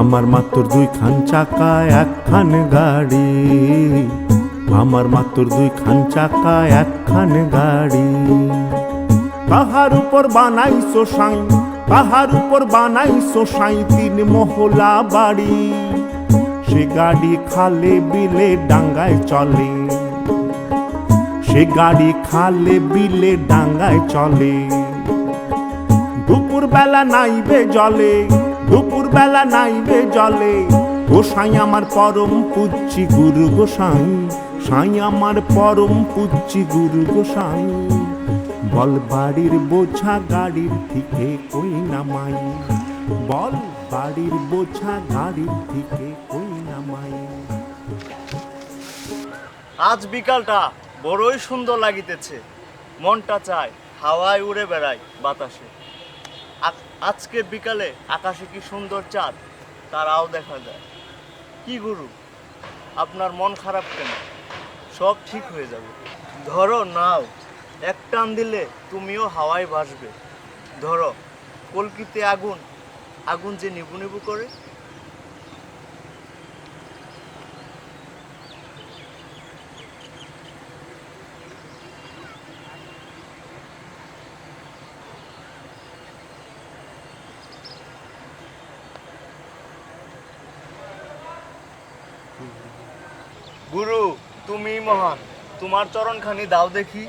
আমার মাত্র দুইখান চাকা একখান গাড়ি, আমার মাত্র দুইখান চাকা একখান গাড়ি। তাহার উপর বানাইছো সাই, তাহার উপর বানাইছো সাই তিন মহলা বাড়ি। সে গাড়ি খালে বিলে ডাঙ্গায় চলে, সে গাড়ি খালে বিলে ডাঙ্গায় চলে। দুপুর বেলা নাইবে জলে, দুপুর বেলা নাইবে জলে। গোসাই আমার পরম পুচ্ছি গুরু গোসাই, সাই আমার পরম পুচ্ছি গুরু গোসাই। বল বাড়ির বোঝা গাড়ির থেকে কই নামাই, বল বাড়ির বোঝা গাড়ির থেকে কই নামাই। আজ বিকালটা বড়ই সুন্দর লাগিতেছে, মনটা চায় হাওয়ায় উড়ে বেড়াই বাতাসে। আজকে বিকালে আকাশে কি সুন্দর চাঁদ, তারাও দেখা যায়। কি গুরু, আপনার মন খারাপ কেন? সব ঠিক হয়ে যাবে। ধরো নাও, এক টান দিলে তুমিও হাওয়ায় ভাসবে। ধরো কলকিতে আগুন, আগুন যে নিবু নিবু করে। গুরু, তুমি মহান, তোমার চরণখানি দাও দেখি।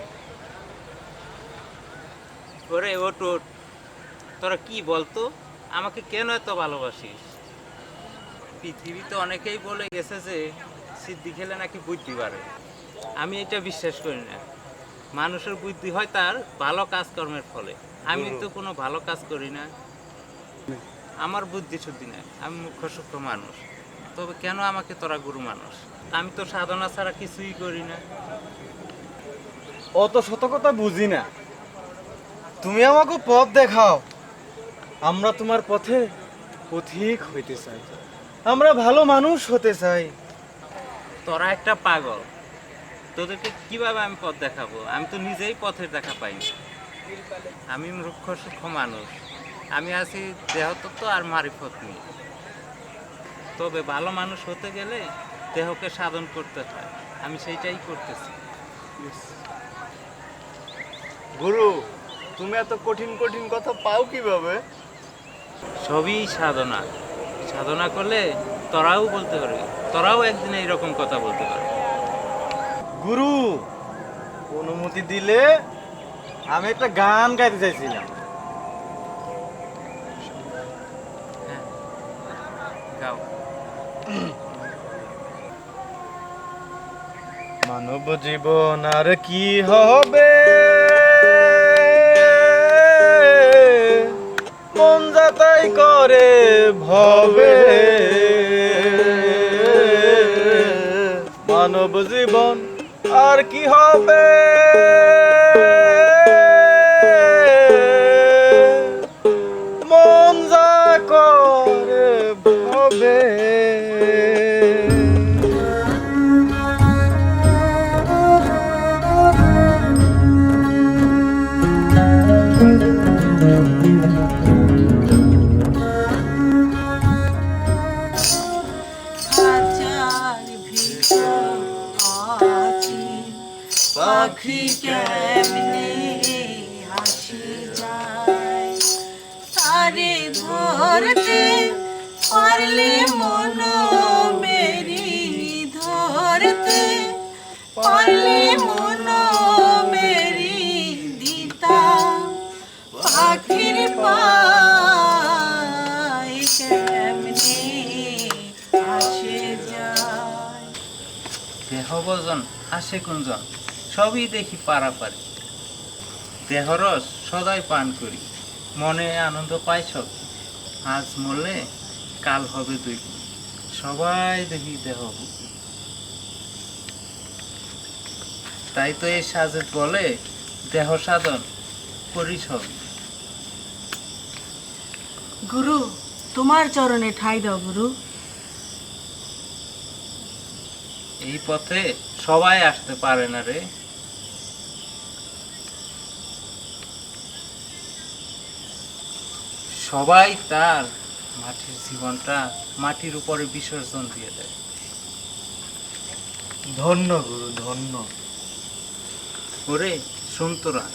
ওরে ওট ওট, তোরা কি বলতো, আমাকে কেন এত ভালোবাসিস? পৃথিবীতে অনেকেই বলে গেছে যে সিদ্ধি খেলে নাকি বুদ্ধি বাড়ে। আমি এটা বিশ্বাস করি না। মানুষের বুদ্ধি হয় তার ভালো কাজকর্মের ফলে। আমি তো কোনো ভালো কাজ করি না, আমার বুদ্ধি শুদ্ধি নাই, আমি মুখ্য সূক্ষ্ম মানুষ। তবে কেন আমাকে তোরা গুরু মানুষ? আমি তো সাধনা ছাড়া কিছুই করি না। অত শত কথা বুঝি না, তুমি আমাকে পথ দেখাও। আমরা তোমার পথে পথিক হইতে চাই, আমরা ভালো মানুষ হতে চাই। তোরা একটা পাগল, তোদেরকে কিভাবে আমি পথ দেখাবো? আমি তো নিজেই পথের দেখা পাইনি। আমি মূর্খ সূক্ষ্ম মানুষ, আমি আছি দেহতত্ত্ব আর মারিফত নিয়ে। তবে ভালো মানুষ হতে গেলে দেহকে সাধন করতে হয়, আমি সেইটাই করতেছি। গুরু, তুমি এত কঠিন কঠিন কথা পাও কিভাবে? সবই সাধনা, সাধনা করলে তোরাও বলতে পারবি, তোরাও একদিন এইরকম কথা বলতে পারবি। গুরু, অনুমতি দিলে আমি একটা গান গাইতে চাইছিলাম। হ্যাঁ, গাও। মানব জীবন আর কি হবে, মন যাতাই করে ভবে। মানব জীবন আর কি হবে, মন যা করে ভবে। পাখি কেমনে হাসি যায়, তারে ধরতে পারলে মন মেরি, ধরতে পারলে মন মেরি দিতা পাখির পায় কেমনে আসে যায়। দেহ ভোজন আসে কুঞ্জন, সবই দেখি পারাপারি। দেহরস সদাই পান করি, মনে আনন্দ পাই সব। আজ মরলে কাল হবে দুই, সবাই দেখি দেহ ভুগি। তাই তো এই সাজেদ বলে দেহ সাধন করি সবই। গুরু, তোমার চরণে ঠাই দাও গুরু। এই পথে সবাই আসতে পারে না রে। সবাই তার মাটির জীবনটা মাটির উপরে বিসর্জন দিয়ে দেয়। ধন্য গুরু, ধন্য। ওরে শোন তোরা,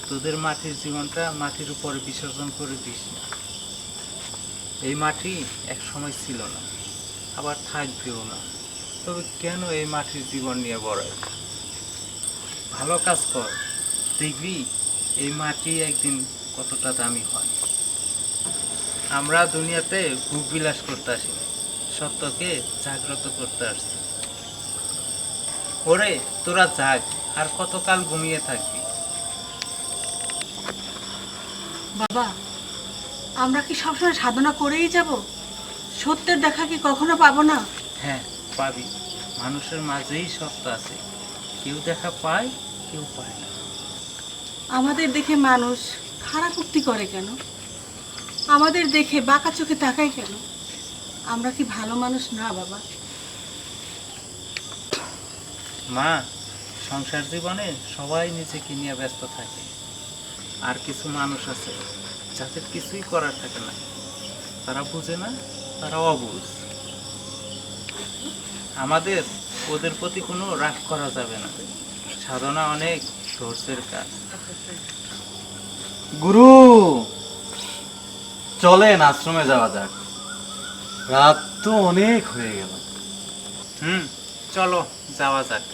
তোদের মাটির জীবনটা মাটির উপরে বিসর্জন করে দিস না। এই মাটি এক সময় ছিল না, আবার থাকবেও না। তবে কেন এই মাটির জীবন নিয়ে বড়াই? ভালো কাজ কর, দেখবি এই মাটি একদিন কতটা দামি হয়। আমরা দুনিয়াতে ভোগ বিলাস করতে আসি, সত্যকে জাগ্রত করতে আসছি। ওরে তোরা জাগ, আর কতকাল ঘুমিয়ে থাকবি? বাবা, আমরা কি সবসময় সাধনা করেই যাব? সত্যের দেখা কি কখনো পাবো না? হ্যাঁ পাবি, মানুষের মাঝেই সত্য আছে। কেউ দেখা পায়, কেউ পায় না। আমাদের দেখে মানুষ খারাপ উক্তি করে কেন? আমাদের দেখে বাঁকা চোখে তাকায় কেন? আমরা কি ভালো মানুষ না বাবা? মা, সংসার জীবনে সবাই নিজেকে নিয়ে ব্যস্ত থাকে। আর কিছু মানুষ আছে যাদের কিছুই করার থাকে না, তারা বুঝে না, তারা অবুঝ। আমাদের ওদের প্রতি কোনো রাগ করা যাবে না। সাধনা অনেক ধৈর্যের কাজ। গুরু, চলেন আশ্রমে যাওয়া যাক, রাত তো অনেক হয়ে গেল। চলো যাওয়া যাক।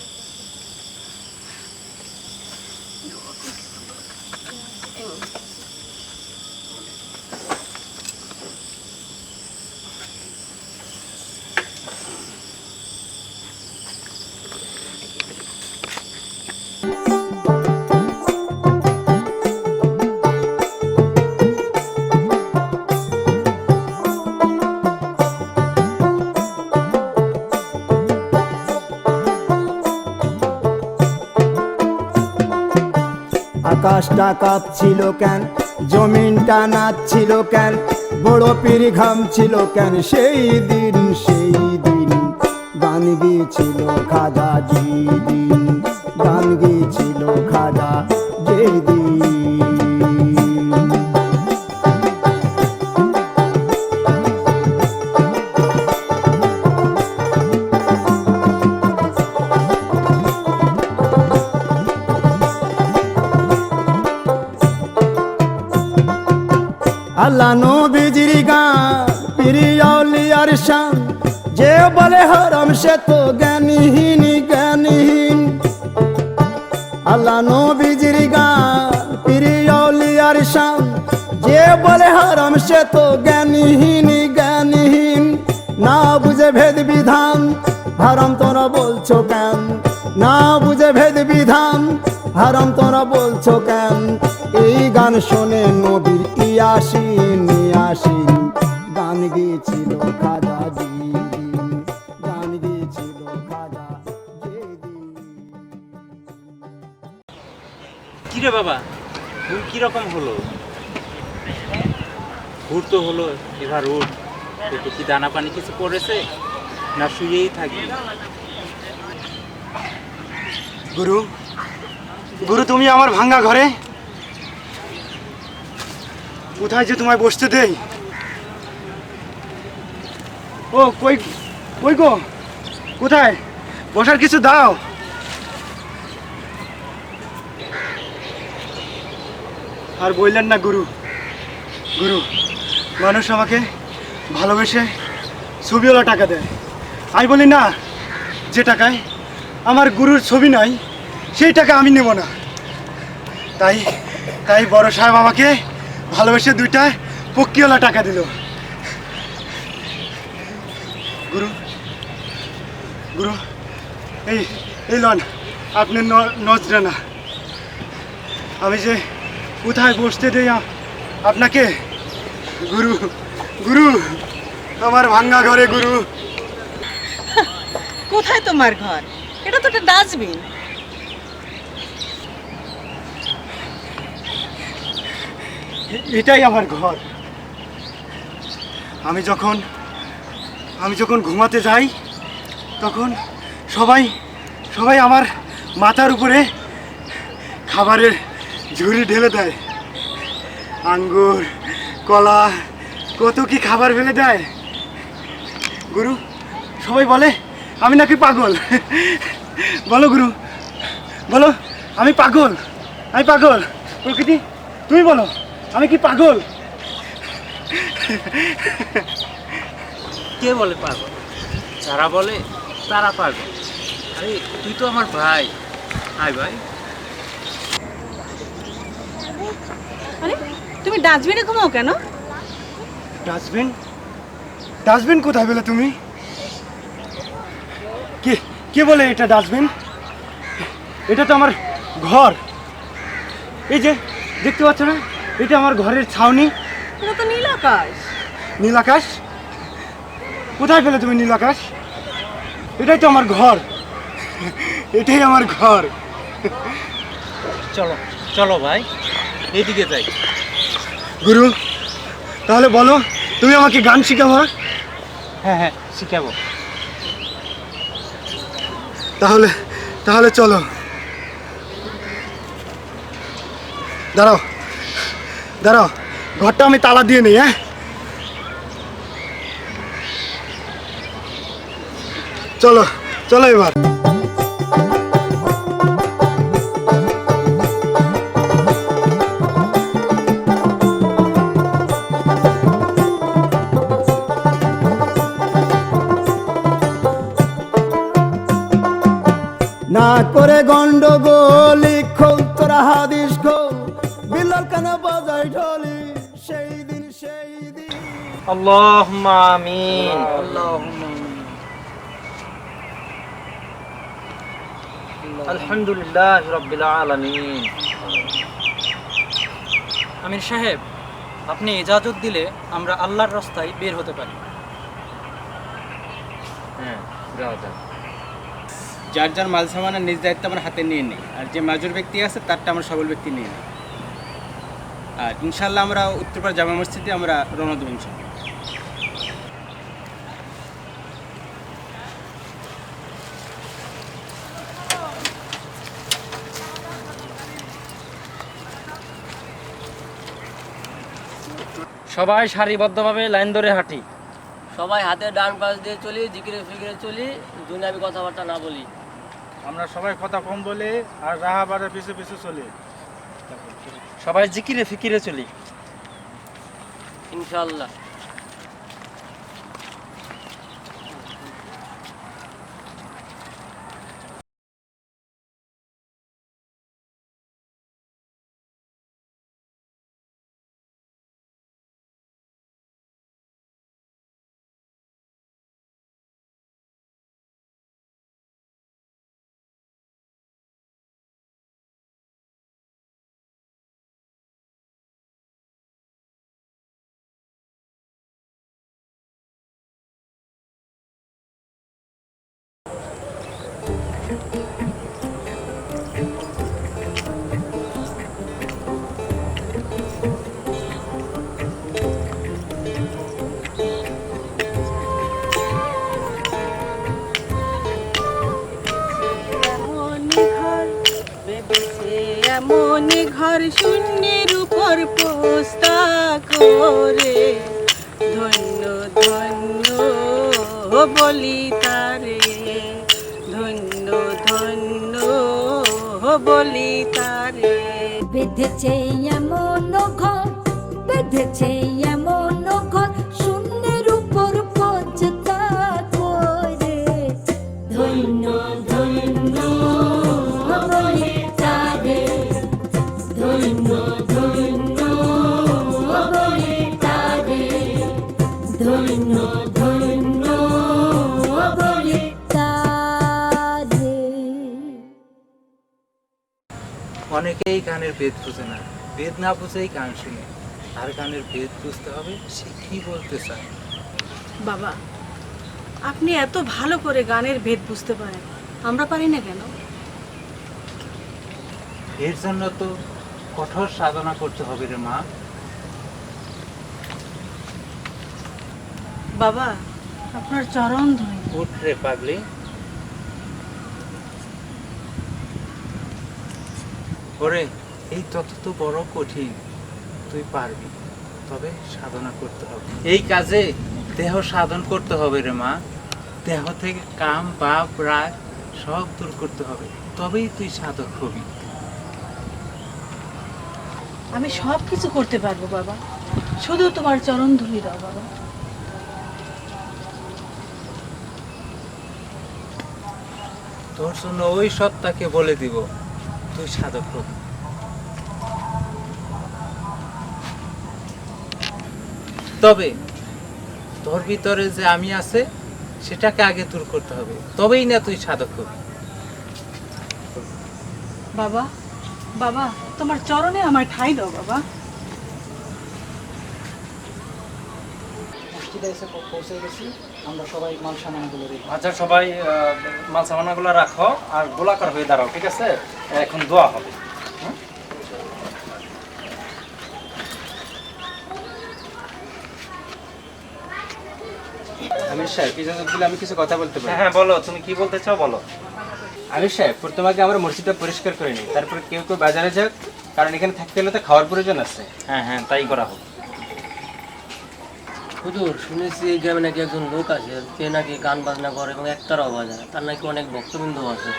আকাশটা কাঁপছিল কেন, জমিনটা নাচছিল কেন, বড় পীর ঘামছিল কেন? সেই দিন গান গিয়েছিল খাজা যেদিন, গান গিয়েছিল খাজা যেদিন। আল্লাহ নবীজির গান, প্রিয় আউলিয়ার শান, যে বলে হারাম সে তো জ্ঞানহীন, জ্ঞানহীন। আল্লাহ নবীজির গান, প্রিয় আউলিয়ার শান, যে বলে হারাম সে তো জ্ঞানহীন, জ্ঞানহীন। না বুঝে ভেদ বিধান, হারাম তোরা বলছো কেন? না বুঝে ভেদ বিধান, হারাম তোরা বলছো কেন? এই গান শোনে নবীর ইয়াসিন, ইয়াসিন। গান গেছিল খাজা যেদিন, গান গেছিল খাজা যেদিন। কিরে বাবা, ঘুম কিরকম হলো? ঘুর তো হলো, এবার উঠ। পেটে কি দানা পানি কিছু পড়েছে, না শুয়েই থাকি? গুরু, গুরু তুমি আমার ভাঙ্গা ঘরে কোথায় যে তোমায় বসতে দেই? ও কই, কই গো, কোথায় বসার কিছু দাও। আর বললেন না গুরু, গুরু মানুষ আমাকে ভালোবেসে ছবিওয়ালা টাকা দেয়। আমি বলি না, যে টাকায় আমার গুরুর ছবি নাই সেই টাকা আমি নেব না। তাই তাই বড় সাহেব আমাকে ভালোবেসে দুইটা পক্কিওয়ালা টাকা দিল। গুরু, গুরু এই এই লন আপনি নজরানা। আমি যে কোথায় বসতে দেই আপনাকে? গুরু, গুরু আমার ভাঙ্গা ঘরে। গুরু, কোথায় তোমার ঘর? এটা তো একটা ডাস্টবিন। এটাই আমার ঘর। আমি যখন ঘুমাতে যাই তখন সবাই সবাই আমার মাথার উপরে খাবারের ঝুড়ি ঢেলে দেয়। আঙ্গুর, কলা, কত কি খাবার ফেলে দেয় গুরু। সবাই বলে আমি নাকি পাগল। বলো গুরু, বলো আমি পাগল, আমি পাগল। প্রকৃতি তুমি বলো আমি কি পাগল? কে বলে পাগল? যারা বলে তারা পাগল। আরে তুই তো আমার ভাই। হাই ভাই। আরে তুমি ডাস্টবিনে ঘুমাও কেন? ডাস্টবিন? ডাস্টবিন কোথায় পেলে তুমি? কে কে বলে এটা ডাস্টবিন? এটা তো আমার ঘর। এই যে দেখতে পাচ্ছ না, এটা আমার ঘরের ছাউনি। এটা তো নীল আকাশ। নীল আকাশ? কোথায় পেলে তুমি নীল আকাশ? এটাই তো আমার ঘর, এটাই আমার ঘর। চলো চলো ভাই, এইদিকে যাই। গুরু তাহলে বলো তুমি আমাকে গান শিখাবো? হ্যাঁ হ্যাঁ, শিখাবো। তাহলে তাহলে চলো। দাঁড়াও দাঁড়াও, ঘরটা আমি তালা দিয়ে নিই। হ্যাঁ চলো চলো এবার। না করে গন্ডগোল খোল তোরা হাদিস খোল, বিল্লাল কেন বাজাই ঢোলি সেই দিন সেই দিন। আল্লাহুম্মা আমিন। আলহামদুলিল্লাহ রাব্বিল আলামিন। আমির সাহেব, আপনি ইজাজত দিলে আমরা আল্লাহর রাস্তায় বের হতে পারি। হ্যাঁ, যাও যাও। যার যার মাল সামানের নিজ দায়িত্ব আমরা হাতে নিয়ে নিই, আর যে মাজুর ব্যক্তি আছে তারটা আমরা সবল ব্যক্তি নিয়ে নিই। আর ইনশাল্লাহ আমরা উত্তরপাড়া জামা মসজিদে আমরা রওনা দেবো ইনশাল্লাহ। সবাই সারিবদ্ধভাবে লাইন ধরে হাঁটি। সবাই হাতে ডান পাশ দিয়ে চলি, জিকিরে ফিকিরে চলি, দুনিয়াবি কথাবার্তা না বলি। আমরা সবাই কথা কম বলি আর রাহাবারের পিছু পিছু চলি। সবাই জিকিরে ফিকিরে চলি। ইনশাআল্লাহ। এমনি ঘর শূন্যের উপর পোস্তা করে, ধন্য ধন্য বলি তারে, ধন্য ধন্য বলি তারে। বেঁধেছে এমন ঘর, বেঁধেছে এমন ঘর শূন্যের উপর পোস্তা করে, ধন্য ধন্য বলি তারে, ধন্য ধন্য বলি তারে, ধন্য ধন্য বলি তারে। অনেকেই গানের ভেদ বুঝে না, ভেদ না বুঝেই গান শুনে। আর গানের ভেদ বুঝতে হবে সে কি বলতে চায়। বাবা, আপনি এত ভালো করে গানের ভেদ বুঝতে পারেন, আমরা পারি না কেন? এর জন্য তো কঠোর সাধনা করতে হবে রে মা। বাবা, আপনার চরণ ধরি। উঠ রে পাগলি। ওরে, এই তত তো বড় কঠিন, তুই পারবি। তবে সাধনা করতে হবে। এই কাজে দেহ সাধন করতে হবে রে মা। দেহ থেকে কাম পাপ রাগ সব দূর করতে হবে, তবেই তুই সাধক হবি। আমি সব কিছু করতে পারবো বাবা, শুধু তোমার চরণ ধুলি দাও বাবা। তোর জন্য ওই সত্তাকে বলে দিব তুই সাধক হবি। তবে তোর ভিতরে যে আমি আছে সেটাকে আগে দূর করতে হবে, তবেই না তুই সাধক হবি। বাবা, বাবা তোমার চরণে আমার ঠাঁই দাও বাবা। মসজিদে এসে পৌঁছে গেছি, আমরা সবাই মাল সামানগুলো রেখে। আচ্ছা সবাই মাল সামানাগুলো রাখো আর গোলাকার হয়ে দাঁড়াও, ঠিক আছে? এখন দোয়া হবে। আমির সাহেব, ইজাজত দিলে আমি কিছু কথা বলতে পারি? হ্যাঁ বলো, তুমি কি বলতে চাও বলো। আমির সাহেব, প্রথমে আগে আমরা মসজিদটা পরিষ্কার করে নিই, তারপর কেউ কেউ বাজারে যাক, কারণ এখানে থাকতে হলে তো খাওয়ার প্রয়োজন আছে। হ্যাঁ হ্যাঁ, তাই করা হোক। হুজুর, শুনেছি এই গ্রামে নাকি একজন লোক আছে, সে নাকি গান বাজনা করে এবং একতারাও বাজায়, তার নাকি অনেক ভক্তবৃন্দ আছে।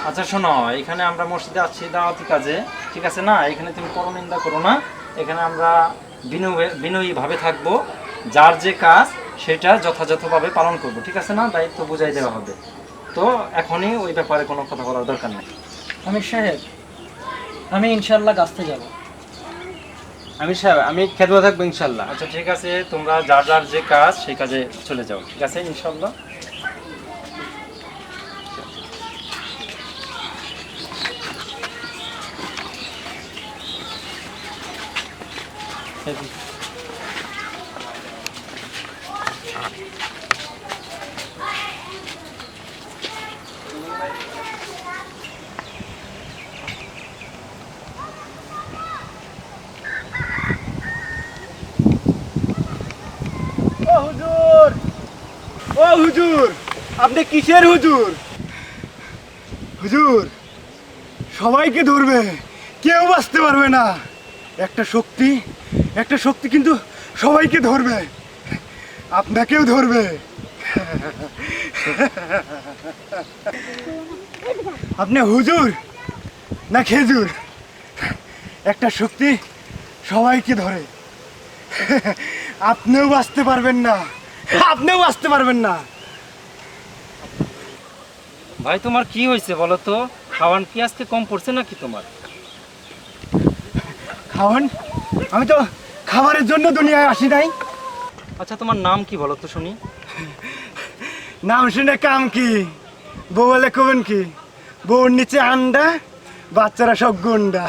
আচ্ছা শোনো, এখানে আমরা মসজিদে আছি দাওয়াতি কাজে, ঠিক আছে না? এখানে তুমি পরনিন্দা করো না। এখানে আমরা বিনয়ীভাবে থাকবো, যার যে কাজ সেটা যথাযথভাবে পালন করব, ঠিক আছে না? দায়িত্ব বুঝাই দেওয়া হবে। তো এখনই ওই ব্যাপারে কোনো কথা বলার দরকার নেই। আমির সাহেব, আমি ইনশাল্লাহ গাছতে যাব। আমির সাহেব, আমি খেদমত থাকবো ইনশাল্লাহ। আচ্ছা ঠিক আছে, তোমরা যার যার যে কাজ সেই কাজে চলে যাও, ঠিক আছে? ইনশাল্লাহ। ও হুজুর, ও হুজুর, আপনি কিসের হুজুর? হুজুর, সবাইকে ধরবে, কেউ বাঁচতে পারবে না। একটা শক্তি কিন্তু সবাইকে ধরবে, আপনাকেও ধরবে। আপনি হুজুর না খেজুর? একটা শক্তি সবাইকে ধরে, আপনিও বাঁচতে পারবেন না, আপনিও বাঁচতে পারবেন না। ভাই তোমার কি হয়েছে বলো তো? খাওয়ান কি আজকে কম পড়ছে নাকি তোমার? খাওয়ান? আমি তো খাবারের জন্য দুনিয়ায় আসি নাই। আচ্ছা তোমার নাম কি বলো তো শুনি? নাম শুনে কাম কি? বউ বলে কবেন কি? বউর নিচে আন্ডা, বাচ্চারা সব গুন্ডা।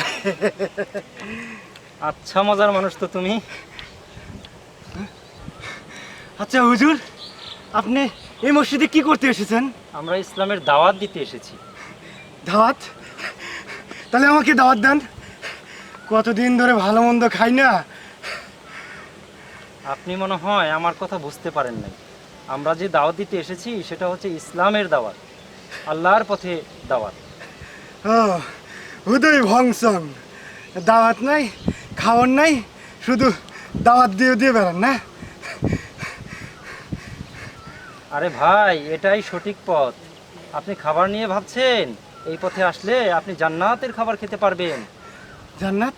আচ্ছা মজার মানুষ তো তুমি। আচ্ছা হুজুর, আপনি এই মসজিদে কি করতে এসেছেন? আমরা ইসলামের দাওয়াত দিতে এসেছি। দাওয়াত? তাহলে আমাকে দাওয়াত দেন, কতদিন ধরে ভালো মন্দ খাই না। আপনি মনে হয় আমার কথা বুঝতে পারেন নাই। আমরা যে দাওয়াত দিতে এসেছি সেটা হচ্ছে ইসলামের দাওয়াত, আল্লাহর পথে দাওয়াত। ও হুদয় ভংসং, দাওয়াত নাই, খাওয়ার নাই, শুধু দাওয়াত দিয়ে দিয়ে বেড়ান না? আরে ভাই, এটাই সঠিক পথ। আপনি খাবার নিয়ে ভাবছেন, এই পথে আসলে আপনি জান্নাতের খাবার খেতে পারবেন। জান্নাত?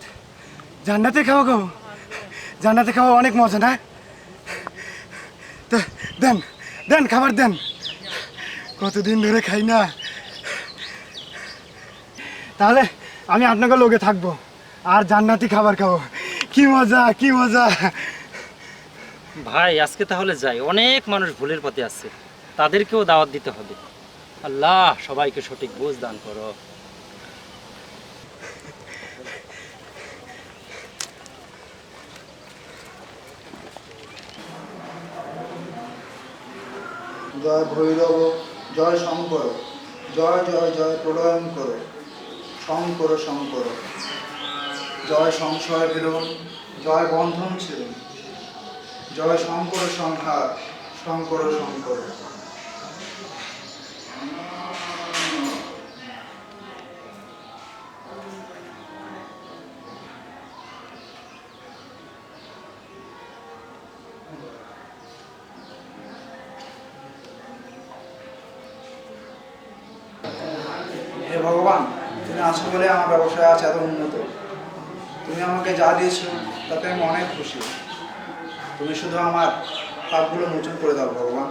জান্নাতে খাওয়া খাবো? জান্নাতে খাওয়া অনেক মজা না? তো দেন দেন, খাবার দেন, কতদিন ধরে খাই না। তাহলে আমি আপনাকে লোকে থাকবো আর জান্নাতি খাবার খাবো। কি মজা, কি মজা। ভাই আজকে তাহলে যাই, অনেক মানুষ ভুলের পথে আছে, তাদেরকেও দাওয়াত দিতে হবে। আল্লাহ সবাইকে সঠিক বুঝ দান করো। জয় ভৈরব, জয় শঙ্কর, জয় জয় জয় প্রলয়ন করো, শঙ্কর শঙ্কর, জয় সংশয় বিলোন, জয় বন্ধন ছিলন, জয় শঙ্কর সংহার, শঙ্কর শঙ্কর। আছো বলে আমার ব্যবসায় আজ এত উন্নত। তুমি আমাকে যা দিয়েছো তাতে আমি অনেক খুশি। তুমি শুধু আমার পাপগুলো মোচন করে দাও ভগবান।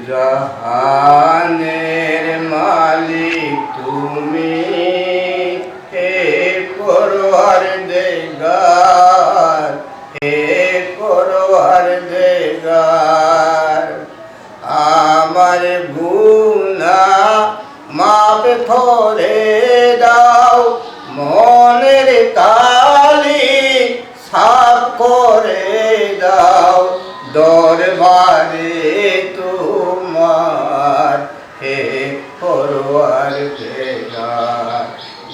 জাহানের মালিক তুমি, হে পরওয়ারদিগার, হে পরওয়ারদিগার। আমার গুনাহ মাফ করে দাও, মনের কালি সাফ করে দাও, দরবারে তোমার হে পরওয়ারদিগার।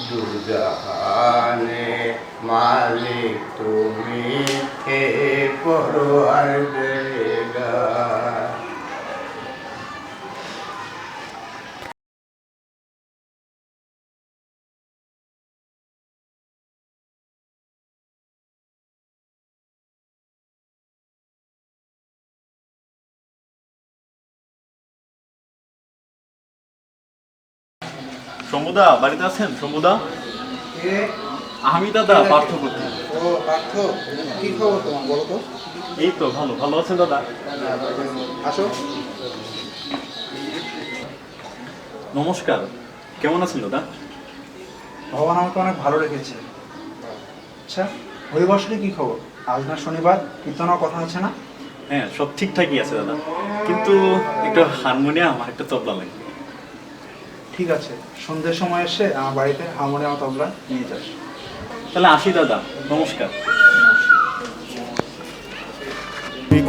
দুজাহানে মালিক তুমি, হে পরওয়ারদিগার। শম্ভুদা বাড়িতে আছেন? শম্ভুদা, কে? আমি দাদা পার্থ করছি। ও পার্থ, কি খবর তোমার বলো তো? এই তো ভালো। ভালো আছেন দাদা? আসো। নমস্কার, কেমন আছেন দাদা? ভগবান আমাকে অনেক ভালো রেখেছে। আচ্ছা, হরিবর্ষের কি খবর? আজ না শনিবার, কীর্তনের কথা আছে না? হ্যাঁ, সব ঠিকঠাকই আছে দাদা, কিন্তু একটু হারমোনিয়াম আর একটা তবলা লাগবে। ঠিক আছে, সন্ধ্যের সময় এসে আমার বাড়িতে হারমোনিয়াম তবলা নিয়ে যাস। তাহলে আসি দাদা, নমস্কার।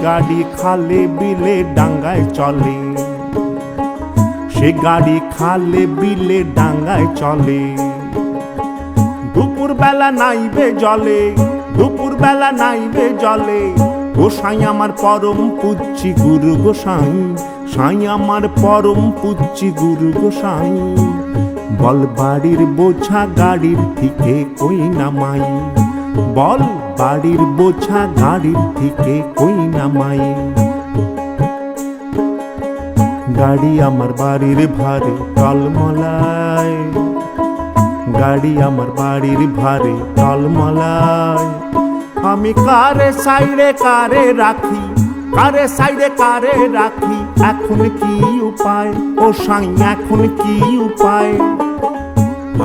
গাড়ি খালে বিলে ডাঙ্গায় চলে, সে গাড়ি খালে বিলে ডাঙ্গায় চলে। দুপুর বেলা নাইবে জলে, দুপুর বেলা নাইবে জলে। গোসাই আমার পরম পুচ্ছি গুরু গোসাই, সাই আমার পরম পুচ্ছি গুরু গোসাই। বল বাড়ির বোঝা গাড়ির থেকে কই নামাই, বল বাড়ির বোঝা গাড়ির থেকে কই নামাই। গাড়ি আমার বাড়ির ভারে টলমলায়, গাড়ি আমার বাড়ির ভারে টলমলায়। আমি কারে সাইডে কারে রাখি, কারে সাইডে কারে রাখি। এখন কি উপায় ও সাই, এখন কি উপায়?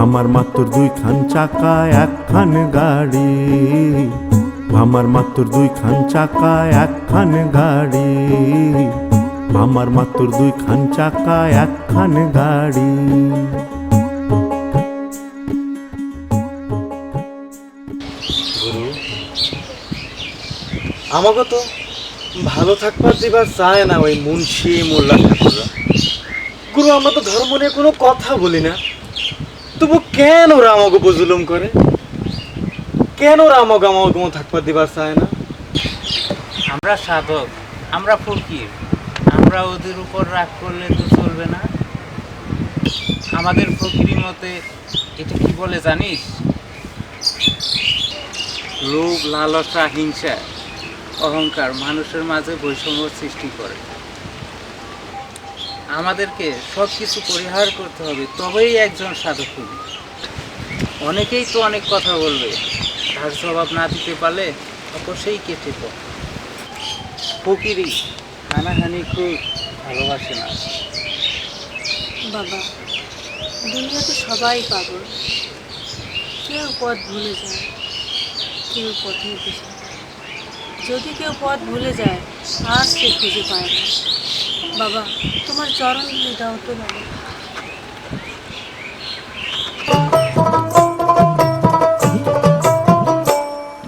আমার মাত্র দুইখান চাকা একখান গাড়ি, আমার মাত্র দুইখান চাকা একখান গাড়ি, আমার মাত্র দুইখান চাকা একখান গাড়ি। আমাকে তো ভালো থাকবার দিবার চায় না ওই মুন্সি মোল্লা ঠাকুররা। গুরু, আমরা তো ধর্ম নিয়ে কোনো কথা বলি না, তবু কেন ওরা আমাকে উপজুলুম করে? কেন ওরা আমাকে থাকবার দিবার চায় না? আমরা সাধক, আমরা ফকির, আমরা ওদের উপর রাগ করলে তো চলবে না। আমাদের ফকিরি মতে এটা কি বলে জানিস? লোভ, লালসা, হিংসা, অহংকার মানুষের মাঝে বৈষম্য সৃষ্টি করে। আমাদেরকে সব কিছু পরিহার করতে হবে, তবেই একজন সাধক হবে। অনেকেই তো অনেক কথা বলবে, তার জবাব না দিতে পারলে অবশ্যই কেটে পড়। ফকিরি হানাহানি খুব ভালোবাসে না। বাবা, দুনিয়াতে সবাই পাগল, কেউ পথ ভুলে যায়, কেউ পথে দিশা। যদি কেউ পথ ভুলে যায় আর সে খুঁজে পায় না। বাবা, তোমার চরণ ধুলে দাও তো বাবা।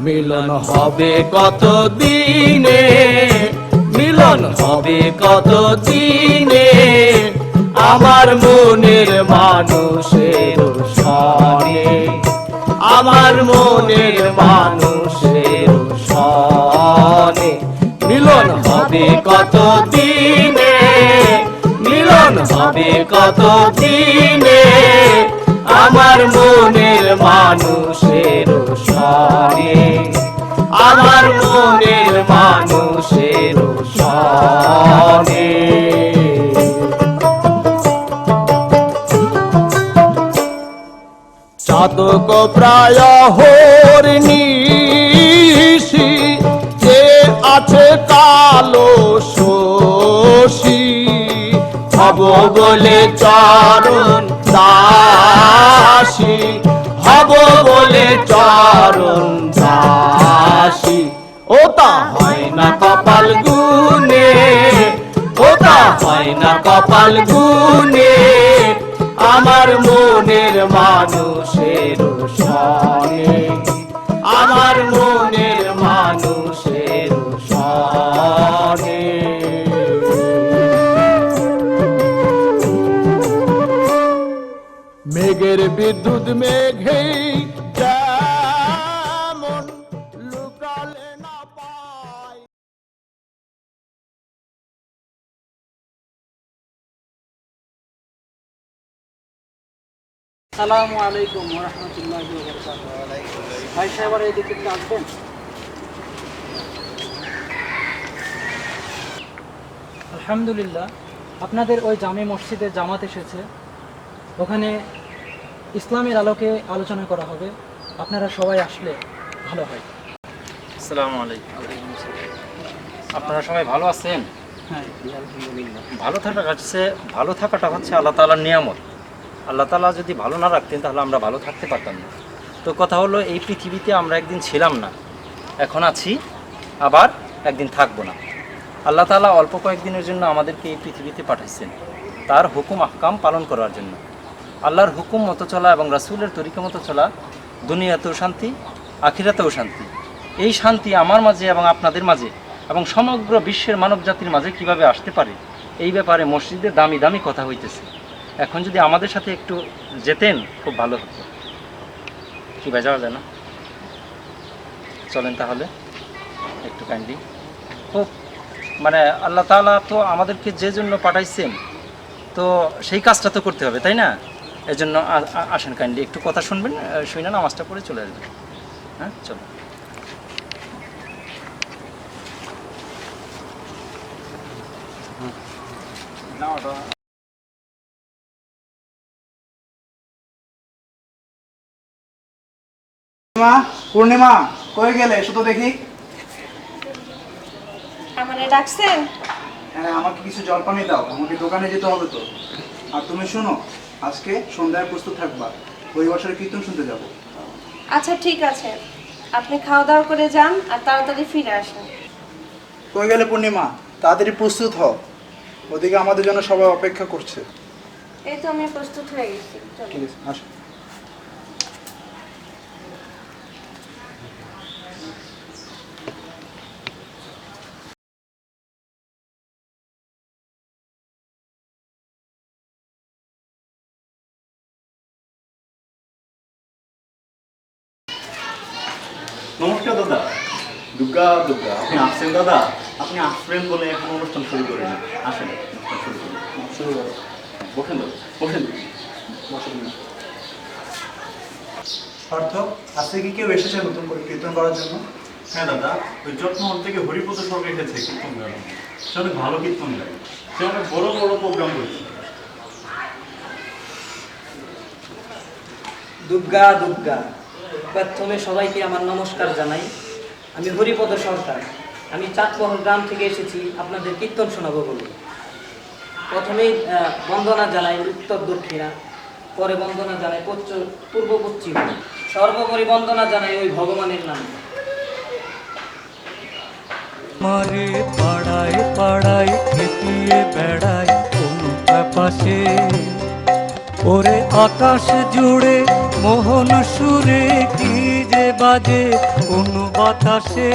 মিলন হবে কত দিনে, মিলন হবে কত দিনে, আমার মনের মানুষের সনে, আমার মনের মানুষের সনে। মিলন হবে কত দিনে, মিলন হবে কত দিনে, আমার মনের মানুষের সনে, আমার মনের মানুষের সনে। শনে চাতক প্রায় হরিণীষি যে আছে কালো শোষী হব বলে চরণ দাসী হব বলে চরণ দাসী ওটা হয় না কপাল গুনে ওটা হয় না কপাল গুনে আমার মনের মানুষের সনে আমার মনের মানুষের সনে মেঘের বিদ্যুৎ মেঘেই যেমন লুকালে না পায় আসসালামু আলাইকুম ওয়া রাহমাতুল্লাহি ওয়া বারাকাতুহু। ভাই সাহেব আর এদিকে একটু আসবেন। আলহামদুলিল্লাহ, আপনাদের ওই জামে মসজিদে জামাত এসেছে, ওখানে ইসলামের আলোকে আলোচনা করা হবে। আপনারা সবাই আসলে ভালো হয়। আসসালামু আলাইকুম। আপনারা সবাই ভালো আছেন? হ্যাঁ আলহামদুলিল্লাহ। ভালো থাকাটা হচ্ছে আল্লাহ তাআলার নিয়ামত। আল্লাহ তাআলা যদি ভালো না রাখতেন তাহলে আমরা ভালো থাকতে পারতাম না। তো কথা হলো, এই পৃথিবীতে আমরা একদিন ছিলাম না, এখন আছি, আবার একদিন থাকবো না। আল্লাহ তাআলা অল্প কয়েকদিনের জন্য আমাদেরকে এই পৃথিবীতে পাঠাইছেন তার হুকুম আহকাম পালন করার জন্য। আল্লাহর হুকুম মতো চলা এবং রাসূলের তরিকা মতো চলা দুনিয়াতেও শান্তি, আখিরাতেও শান্তি। এই শান্তি আমার মাঝে এবং আপনাদের মাঝে এবং সমগ্র বিশ্বের মানব জাতির মাঝে কিভাবে আসতে পারে, এই ব্যাপারে মসজিদে দামি দামি কথা হইতেছে। এখন যদি আমাদের সাথে একটু যেতেন খুব ভালো হতো। কি ভাই, যাওয়া যায় না? চলেন তাহলে একটু কাইন্ডলি। খুব মানে আল্লাহ তাআলা তো আমাদেরকে যে জন্য পাঠাইছেন, তো সেই কাজটা তো করতে হবে, তাই না? এই জন্য আসেন কাইন্ডলি, একটু কথা শুনবেন, শুনে নামাজটা পড়ে চলে আসবেন। হ্যাঁ চলো। পূর্ণিমা কই গেলে শুধু দেখি। আমারে ডাকছেন? হ্যাঁ, আমাকে কিছু জলপানি দাও, আমাকে দোকানে যেতে হবে তো। আর তুমি শোনো, আজকে সন্ধ্যায় প্রস্তুত থাকবা, ওই বছরের কীর্তন শুনতে যাব। আচ্ছা ঠিক আছে, আপনি খাওয়া দাওয়া করে যান আর তাড়াতাড়ি ফিরে আসেন। কই গেলে পূর্ণিমা? তাড়াতাড়ি প্রস্তুত হও, ওদিকে আমাদের জন্য সবাই অপেক্ষা করছে। এই তো আমি প্রস্তুত হয়ে গেছি, চলো। ঠিক আছে, আসো। নমস্কার দাদা। দুর্গা দুর্গা, আপনি আসছেন দাদা? আপনি আসবেন বলে এখন অনুষ্ঠান শুরু করিনি। আসেন, অনুষ্ঠান শুরু করি। শুরু করো। বসেন দাদা, বসেন। বসেন না। অর্থ আজকে কি কেউ এসেছে নতুন করে কীর্তন করার জন্য? হ্যাঁ দাদা, ওই যত্নহল থেকে হরিপদ সরকার এসেছে কীর্তন গান। সে অনেক ভালো কীর্তন গায়, সে অনেক বড় বড় প্রোগ্রাম করেছে। দুর্গা দুর্গা। প্রথমে সবাইকে আমার নমস্কার জানাই। আমি হরিপদ সরকার, আমি চাঁদমহল গ্রাম থেকে এসেছি আপনাদের কীর্তন শোনাবো বলে। প্রথমেই বন্দনা জানাই উত্তর দক্ষিণা, পরে বন্দনা জানাই পূর্ব পশ্চিম, সর্বোপরি বন্দনা জানাই ওই ভগবানের নামে। মারে পাড়ায় পাড়ায় খেপিয়ে বেড়ায় কোন পাশে, ওরে আকাশ জুড়ে মোহন সুরে কি যে বাজে কোন বাতাসে,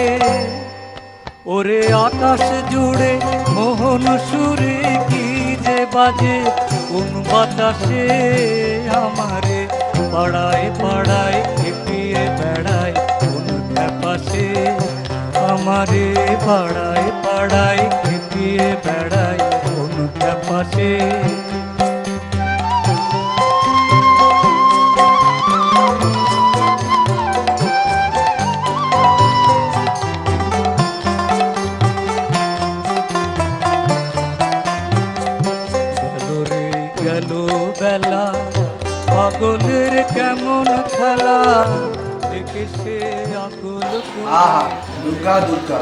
ওরে আকাশ জুড়ে মোহন সুরে কি যে বাজে কোন বাতাসে, আমারে পাড়ায় পাড়ায় খেপিয়ে বেড়ায় কোন পাশে, আমারে পাড়ায় পাড়ায় খেপিয়ে বেড়ায় কোন পাশে। দেখে সে আকুল আহা দুর্গা দুর্গা,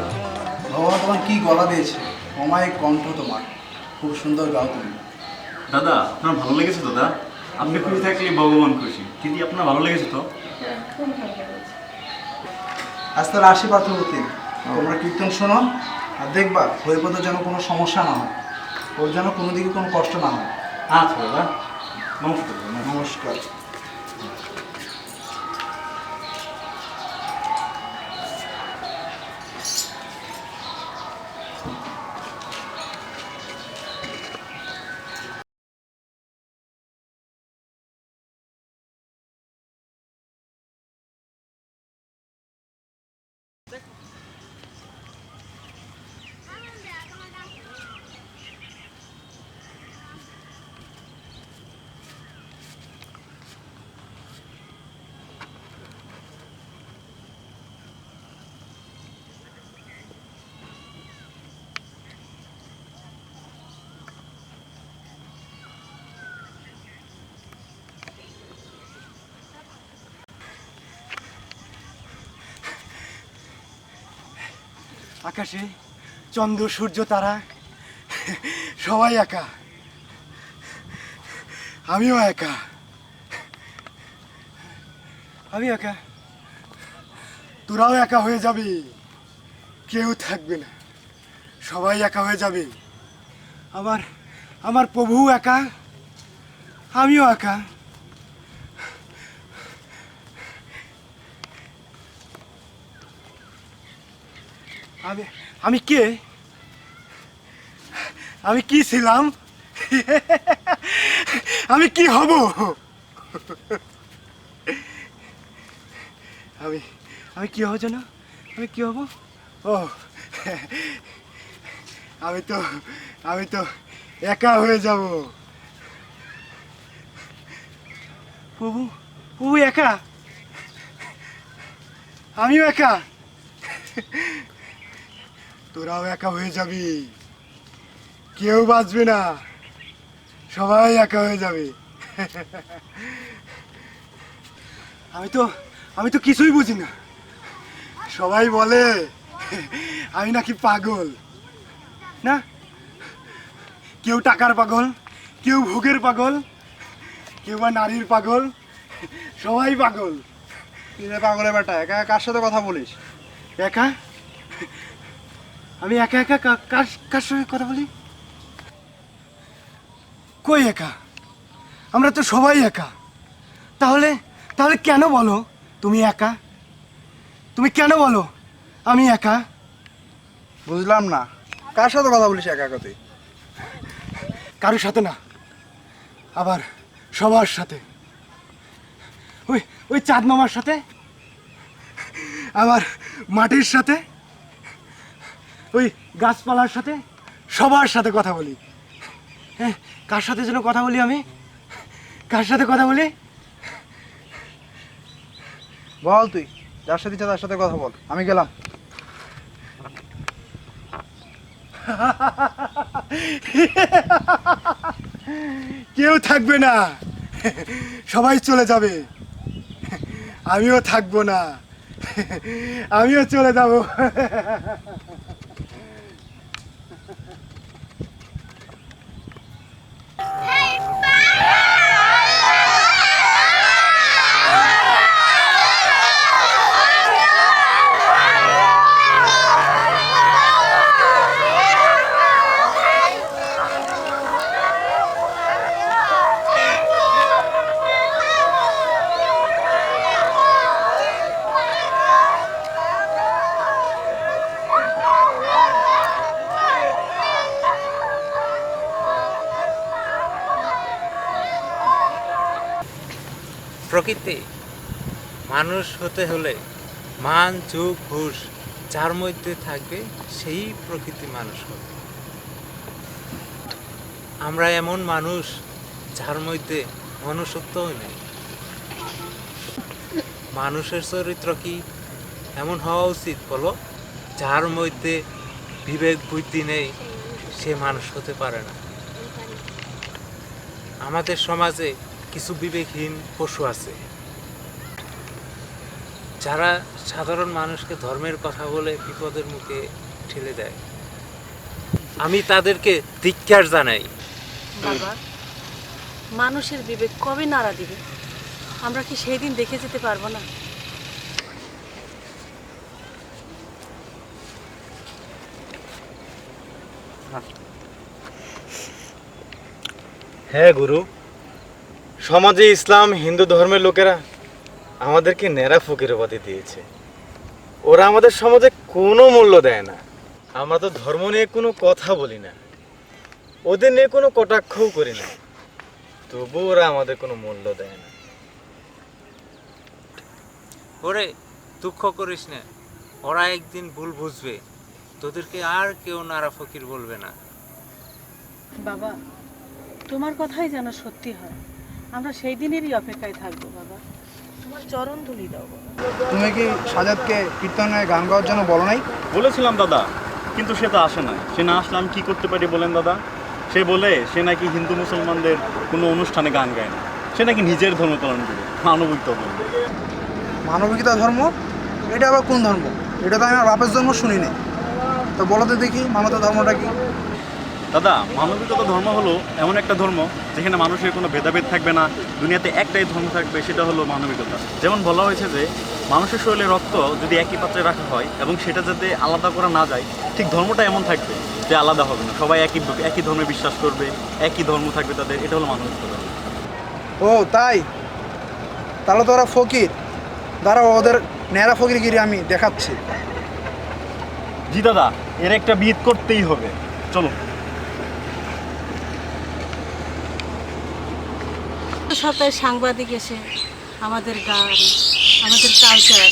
ভগবান তোমার কি গলা দিয়েছে, অমায়িক কণ্ঠ তোমার, খুব সুন্দর গাও তুমি। দাদা আপনার ভালো লেগেছে? দাদা আপনি খুশি থাকলে ভগবান খুশি। দিদি আপনার ভালো লেগেছে তো? আজ তার আশি পাত্রবতী, তোমরা কীর্তন শোনো আর দেখবা হরিপদ যেন কোনো সমস্যা না হয়, ওর যেন কোনো দিকে কোনো কষ্ট না হয়। আচ্ছা দাদা, নমস্কার। নমস্কার। আকাশে চন্দ্র সূর্য তারা সবাই একা, আমিও একা, আমি একা, তোরাও একা হয়ে যাবি, কেউ থাকবে না, সবাই একা হয়ে যাবে। আমার প্রভু একা, আমিও একা। আমি কে? আমি কি ছিলাম? আমি কি হব? আমি কি হব জানো? আমি কি হব? ও আমি তো একা হয়ে যাব। প্রভু একা, আমিও একা, তোরাও একা হয়ে যাবি, কেউ বাঁচবে না, সবাই একা হয়ে যাবে। আমি তো কিছুই বুঝি না, সবাই বলে আমি নাকি পাগল। না, কেউ টাকার পাগল, কেউ ভোগের পাগল, কেউ বা নারীর পাগল, সবাই পাগল। পাগলের বেটা, একা কার সাথে কথা বলিস? একা? আমি একা একা কার সঙ্গে কথা বলি? কই একা? আমরা তো সবাই একা। তাহলে কেন বলো তুমি একা? তুমি কেন বলো আমি একা? বুঝলাম না, কার সাথে কথা বলিস একা একা তুই? কারোর সাথে না, আবার সবার সাথে। ওই চাঁদ মামার সাথে, আবার মাটির সাথে, ওই গাছপালার সাথে, সবার সাথে কথা বলি। হ্যাঁ, কার সাথে যেন কথা বলি আমি? কার সাথে কথা বলি? বল তুই, যার সাথে ইচ্ছা তার সাথে কথা বল, আমি গেলাম। কেউ থাকবে না, সবাই চলে যাবে, আমিও থাকবো না, আমিও চলে যাব। প্রকৃতি মানুষ হতে হলে মান যুগ হুশ যার মধ্যে থাকবে সেই প্রকৃতি মানুষ হবে। আমরা এমন মানুষ যার মধ্যে মনুষ্যত্বই নেই। মানুষের চরিত্র কি এমন হওয়া উচিত বলো? যার মধ্যে বিবেক বুদ্ধি নেই সে মানুষ হতে পারে না। আমাদের সমাজে কিছু বিবেকহীন পশু আছে যারা সাধারণ মানুষকে ধর্মের কথা বলে বিপদের মুখে ঠেলে দেয়, আমি তাদেরকে ধিক্কার জানাই। বাবা, মানুষের বিবেক কবে নাড়া দিবে? আমরা কি সেই দিন দেখে যেতে পারবো না? হ্যাঁ গুরু, সমাজে ইসলাম হিন্দু ধর্মের লোকেরা আমাদেরকে ন্যাড়া ফকির উপাধি দিয়েছে। ওরা আমাদের সমাজে কোনো মূল্য দেয় না। আমরা তো ধর্ম নিয়ে কোনো কথা বলি না, ওদের নিয়ে কোনো কটাক্ষও করি না, তবু ওরা আমাদের কোনো মূল্য দেয় না। ওরে দুঃখ করিস না, ওরা একদিন ভুল বুঝবে, তোদেরকে আর কেউ নারা ফকির বলবে না। বাবা, তোমার কথাই যেন সত্যি হয়। আমরা সেই দিনেরই অপেক্ষায় থাকবো বাবা। তোমার চরণ ধুলি দাও বাবা। তুমি কি সাজাদকে কীর্তনে গান গাওয়ার জন্য বলো নাই? বলেছিলাম দাদা, কিন্তু সে তো আসে না। সে না আসলে আমি কী করতে পারি বলেন দাদা? সে বলে সে নাকি হিন্দু মুসলমানদের কোনো অনুষ্ঠানে গান গায় না, সে নাকি নিজের ধর্ম পালন করে, মানবিকতা বলবে। মানবিকতা ধর্ম? এটা আবার কোন ধর্ম? এটা তো আমি আমার বাপের জন্ম শুনি নাই। তো বলো তো দেখি, মানবতা ধর্মটা কি? দাদা, মানবিকতা ধর্ম হলো এমন একটা ধর্ম যেখানে মানুষের কোনো ভেদাভেদ থাকবে না, দুনিয়াতে একটাই ধর্ম থাকবে, সেটা হলো মানবিকতা। যেমন বলা হয়েছে যে মানুষের শরীরে রক্ত যদি একই পাত্রে রাখা হয় এবং সেটা যাতে আলাদা করা না যায়, ঠিক ধর্মটা এমন থাকবে যে আলাদা হবে না, সবাই একই ধর্মে বিশ্বাস করবে, একই ধর্ম থাকবে তাদের। এটা হলো মানবিকতা। ও তাই? তাহলে তো ওরা ফকির। দাঁড়াও, ওদের ন্যাড়া ফকিরগিরি আমি দেখাচ্ছি। জি দাদা, এর একটা বিদ করতেই হবে, চলো। সপ্তাহে সাংবাদিক এসে আমাদের গান, আমাদের কালচার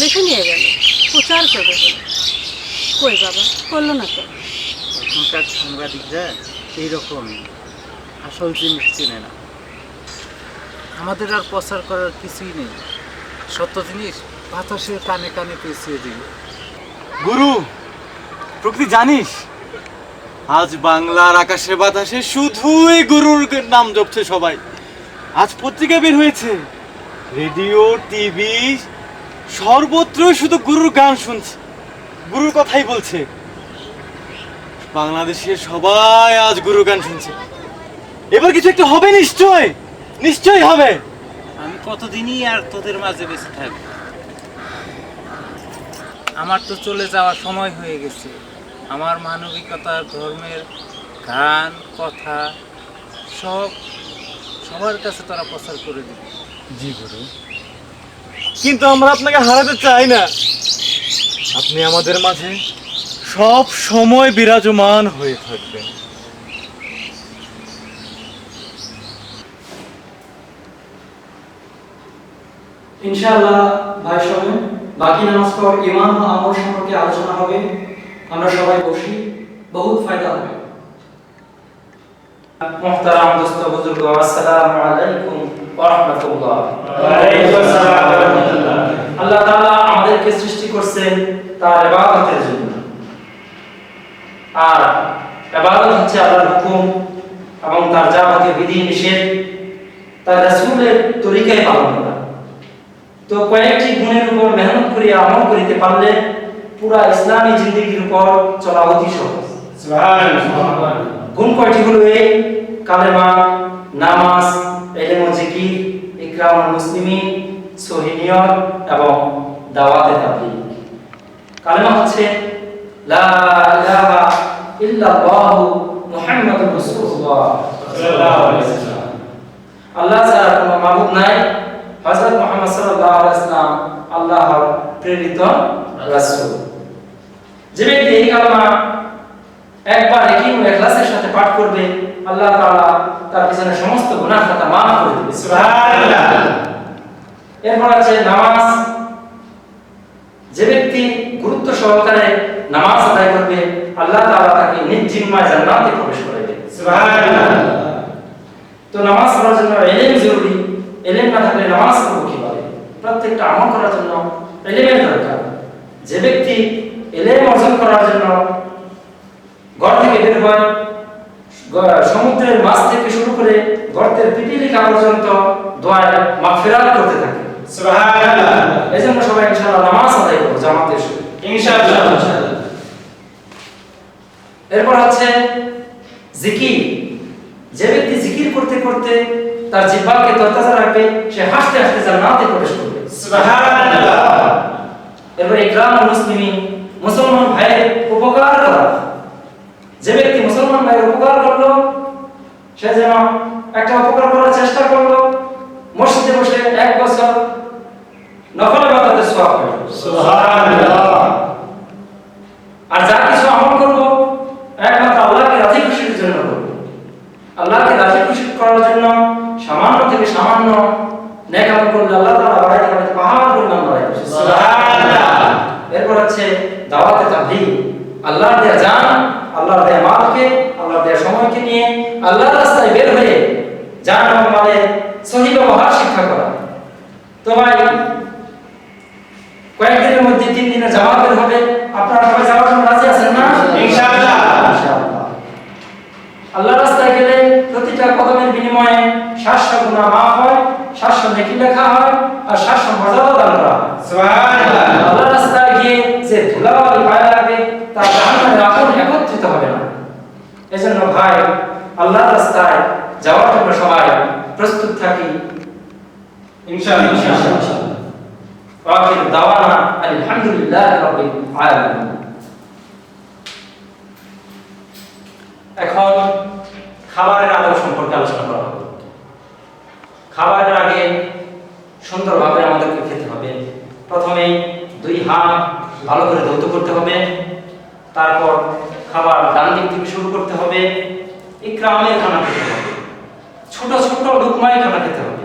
লিখে নিয়ে গেল, প্রচার করবে বলে। কই বাবা, করলো না তো। এখনকার সাংবাদিকরা এইরকম আসল জিনিস চেনে না। আমাদের আর প্রচার করার কিছুই নেই, সত্য জিনিস বাতাসের কানে কানে পেঁচিয়ে দিবে। গুরু, প্রকৃতি জানিস, আজ বাংলার আকাশে বাতাসে শুধুই গুরুর নাম জপছে সবাই। আজ পত্রিকা বের হয়েছে, রেডিও, টিভি, সর্বত্র শুধু গুরুর গান শুনছে, গুরুর কথাই বলছে। বাংলাদেশের সবাই আজ গুরুর গান শুনছে। এবার কিছু একটা হবে, নিশ্চয় নিশ্চয় হবে। আমি কতদিনই আর তোদের মাঝে বেঁচে থাকবো? আমার তো চলে যাওয়ার সময় হয়ে গেছে। আমার মানবিকতার ধর্মের গান, কথা সবার কাছে তারা প্রচার করে দিবে। জি গুরু, কিন্তু আমরা আপনাকে হারাতে চাই না। আপনি আমাদের মাঝে সব সময় বিরাজমান হয়ে থাকবেন। ইনশাআল্লাহ ভাই সবাই, বাকি নামাজ পর ইমান ও আমল সম্পর্কে আলোচনা হবে। আমরা সবাই বসি, বহুত ফায়দা হবে। মুহতারাম দোস্ত বুজুর্গ, আসসালামু আলাইকুম ওয়া রাহমাতুল্লাহ। ওয়া আলাইকুম আসসালাম ওয়া রাহমাতুল্লাহ। আল্লাহ তাআলা আমাদেরকে সৃষ্টি করেছেন তার ইবাদতের জন্য, আর ইবাদত হচ্ছে আল্লাহর হুকুম এবং তার যাবতীয় বিধি নিষেধ তার রাসূলের তরিকায় পালন করা। তো কয়েকটি গুণের উপর মেহনত করে আমল করিতে পারলে পুরা ইসলামী জিন্দেগির উপর চলা অতি সহজ। সুবহানাল্লাহ। গুণ কয়টি হলো এই: কালেমা, নামাজ, ইলম ও জিকির, ইকরামুল মুসলিমিন, সহিহ নিয়ত এবং দাওয়াতে তাবলীগ। কালেমা হচ্ছে লা ইলাহা ইল্লাল্লাহ মুহাম্মাদুর রাসূলুল্লাহ সাল্লাল্লাহু আলাইহি ওয়াসাল্লাম। আল্লাহ ছাড়া কোনো মাবুদ নাই, হযরত মুহাম্মদ সাল্লাল্লাহু আলাইহি ওয়াসাল্লাম আল্লাহর প্রেরিত রাসূল। যে ব্যক্তি এই কালেমা একবার একই ইখলাসের সাথে পাঠ করবে, আল্লাহ তাআলা তার পিছনে সমস্ত গুনাহ খাতা maaf করে দিবেন। সুবহানাল্লাহ। এরপর আছে নামাজ। যে ব্যক্তি গুরুত্ব সহকারে নামাজ আদায় করবে, আল্লাহ তাআলা তাকে নিজ জিম্মায় জান্নাতে প্রবেশ করাবেন। সুবহানাল্লাহ। তো নামাজ পড়ার জন্য ইলম জরুরি। ইলম না থাকলে নামাজ পড়ব কিভাবে? প্রত্যেকটা আমল করার জন্য ইলমের দরকার। যে ব্যক্তি ইলম অর্জন করার জন্য ঘর থেকে বের হয়, সমুদ্রের মাছ থেকে শুরু করে গর্তের পিপিলিকা পর্যন্ত দোয়ায় মাগফিরাত করতে থাকে, সুবহানাল্লাহ। এই জন্য সবাই ইনশাআল্লাহ নামাজ আদায় করব জামাতের সাথে ইনশাআল্লাহ। এরপর আছে জিকির। যে ব্যক্তি জিকির করতে করতে তার জিহ্বাকে তরতাজা রাখবে সে হাসতে হাসতে জান্নাতে প্রবেশ করবে সুবহানাল্লাহ। এরপর ইকরামুল মুসলিমিন, মুসলমান ভাইয়ের উপকার করা। যে ব্যক্তি মুসলমান ভাইয়ের উপকার করলো সে যেন একটা উপকার করার চেষ্টা করলো, মসজিদে বসে 1 বছর নফল ইবাদতের সওয়াব পাবে সুবহানাল্লাহ। আর যা কিছু আমল করব একমাত্র আল্লাহকে রাজি খুশির জন্য করব। আল্লাহকে রাজি খুশি করার জন্য সামান্য থেকে সামান্য নেক আমল করলে আল্লাহ তাআলা বাড়াইতে বাড়াইতে পাহাড় পরিমাণ বাড়াইবে সুবহানাল্লাহ। এরপর আছে দাওয়াতে তাবলীগ। আল্লাহর দেয়া জান, আল্লাহর দেয়া মালকে, আল্লাহর দেয়া সময়কে নিয়ে আল্লাহর রাস্তায় বের হয়ে জান এবং মালের সহি ব্যবহার শিক্ষা করা। তো ভাই কয়েকদিনের মধ্যে 3 দিনের জামাত বের হবে, আপনারা সবাই যাওয়ার জন্য রাজি আছেন না? ইনশাআল্লাহ। ইনশাআল্লাহ। আল্লাহর রাস্তায় গেলে প্রতিটা কদমের বিনিময়ে 700 গুনাহ মাফ হয়, 700 নেকি লেখা হয় আর 700 মর্যাদা দান করা হয় সুবহানাল্লাহ। আল্লাহর রাস্তায় গিয়ে যে ধুলাবালি পায়ে লাগবে তা জাহান্নামের আগুন একত্রিত হবে না। এজন্য ভাই আল্লাহর রাস্তায় যাওয়ার জন্য সবাই প্রস্তুত থাকি ইনশাআল্লাহ। ইনশাআল্লাহ। আখির দাওয়ানা আলহামদুলিল্লাহি রাব্বিল আলামিন। এখন খাবারের আদব সম্পর্কে আলোচনা করা হবে। খাবারের আগে সুন্দরভাবে আমাদেরকে খেতে হবে। প্রথমে 2 হাত ভালো করে ধৌত করতে হবে, তারপর খাবার ডান দিক থেকে শুরু করতে হবে। ইকরামের খানা খেতে হবে, ছোট ছোট লুকমায় খানা খেতে হবে।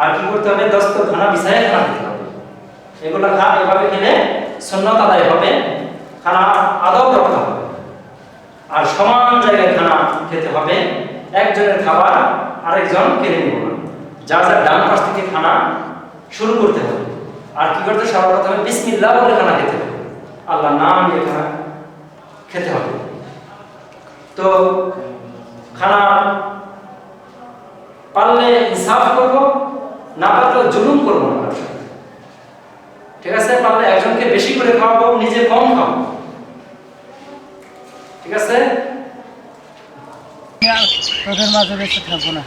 আর কি করতে হবে? দস্তরখানা বিছায়ে খানা খেতে হবে। এগুলো এভাবে খেলে সুন্নাত আদায় হবে, খানা আদব রাখতে হবে। আর সমান জায়গায় খানা খেতে হবে, একজনের খাবার আরেকজন কেড়ে নেব না। যার যার ডান পাশ থেকে খানা শুরু করতে হবে। আর কি করতে? সর্বপ্রথম বিসমিল্লাহ বলে খানা খেতে হবে, আল্লাহর নাম নিয়ে খানা খেতে হবে। তো খানা পারলে ইনসাফ করব, না পারলে জুলুম করব না কারোর সাথে, ঠিক আছে? পারলে একজনকে বেশি করে খাওয়াবো, নিজে কম খাবো, ঠিক আছে? তোদের মাঝে বেঁচে থাকবো না।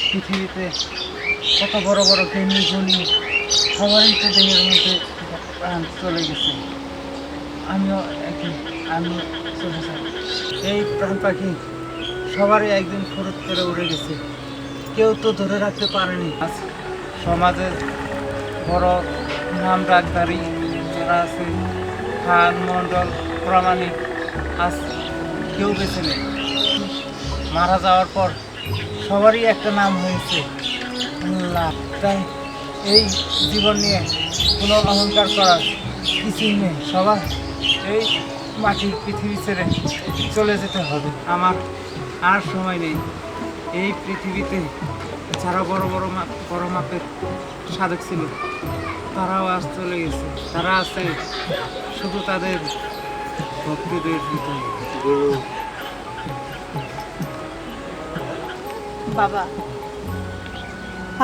পৃথিবীতে কত বড় বড় জ্ঞানী গুণী সবারই তো দেহের মধ্যে প্রাণ চলে গেছে, আমিও চলে যাব। এই প্রাণ পাখি সবারই একদিন ফুরুত করে উড়ে গেছে, কেউ তো ধরে রাখতে পারেনি। আজ সমাজের বড় নাম ডাকদারি যারা আছে, খান মণ্ডল প্রামাণিক, আজ কেউ বেঁচে নেই। মারা যাওয়ার পর সবারই একটা নাম হয়েছে আল্লাহ। তাই এই জীবন নিয়ে কোনো অহংকার করার কিছুই নেই। সবার এই মাটির পৃথিবী ছেড়ে চলে যেতে হবে। আমার আর সময় নেই। এই পৃথিবীতে যারা বড় মাপের সাধক ছিল তারাও আজ চলে গেছে। তারা আছে শুধু তাদের ভক্তদের ভিতরে। বাবা,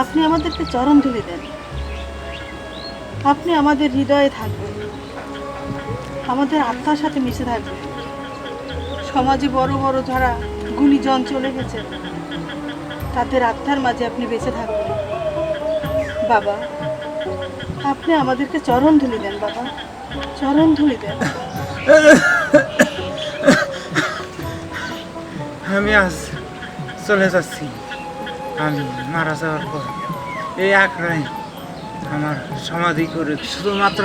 আপনি আমাদেরকে চরণ ধুলে দেন। আপনি আমাদের হৃদয়ে থাকবেন, আমাদের আত্মার সাথে মিশে থাকবেন। সমাজে বড় বড় যারা গুণীজন চলে গেছে তাদের আত্মার মাঝে আপনি বেঁচে থাকবেন। বাবা, আপনি আমাদেরকে চরণ ধুলে দেন। বাবা, চরণ ধুলে দেন। আমি আজ চলে যাচ্ছি। আমি মারা যাওয়ার পর এই আখড়ায় আমার সমাধি করে শুধুমাত্র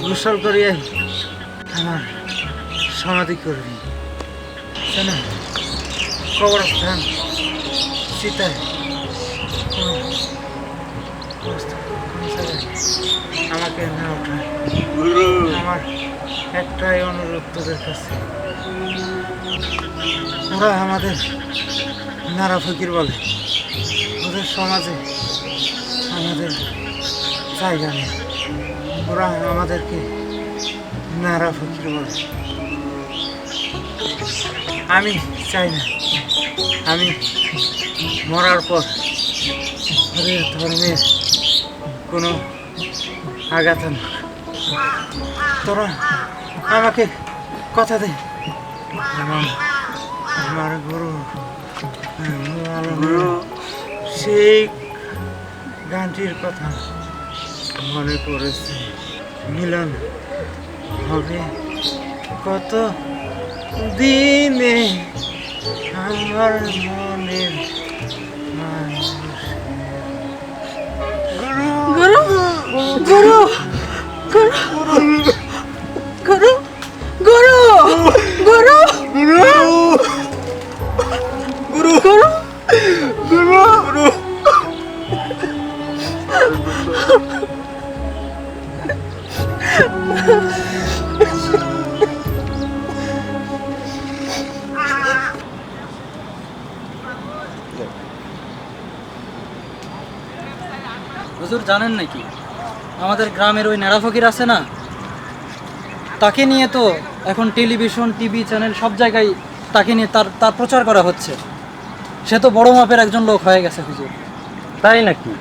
গোসল করিয়ে আমার সমাধি করবি। না কবরস্থান চিতায় আমাকে না ওঠায়। আমার একটাই অনুরোধ তোদের কাছে, ওরা আমাদের নারা ফকির বলে, ওদের সমাজে আমাদের জায়গা নেই। ওরা আমাদেরকে নারা ফকির বলে। আমি চাই না আমি মরার পর ওদের ধর্মের কোনো আঘাত না। তোরা আমাকে কথা দে, আমার গুরু সেই গানটির কথা মনে পড়েছে। মিলন হবে কত দিনে আমার মনের গুরু গুরু গুরু গুরু গুরু গুরু গুরু গুরু গুরু গুরু হুজুর জানেন নাকি আমাদের গ্রামের ওই নেড়া ফকির আছে না, তাকে নিয়ে তো এখন টেলিভিশন টিভি চ্যানেল সব জায়গায় তাকে নিয়ে তার প্রচার করা হচ্ছে। সে তো বড় মাপের একজন লোক হয়ে গেছে হুজুর। তাই নাকি?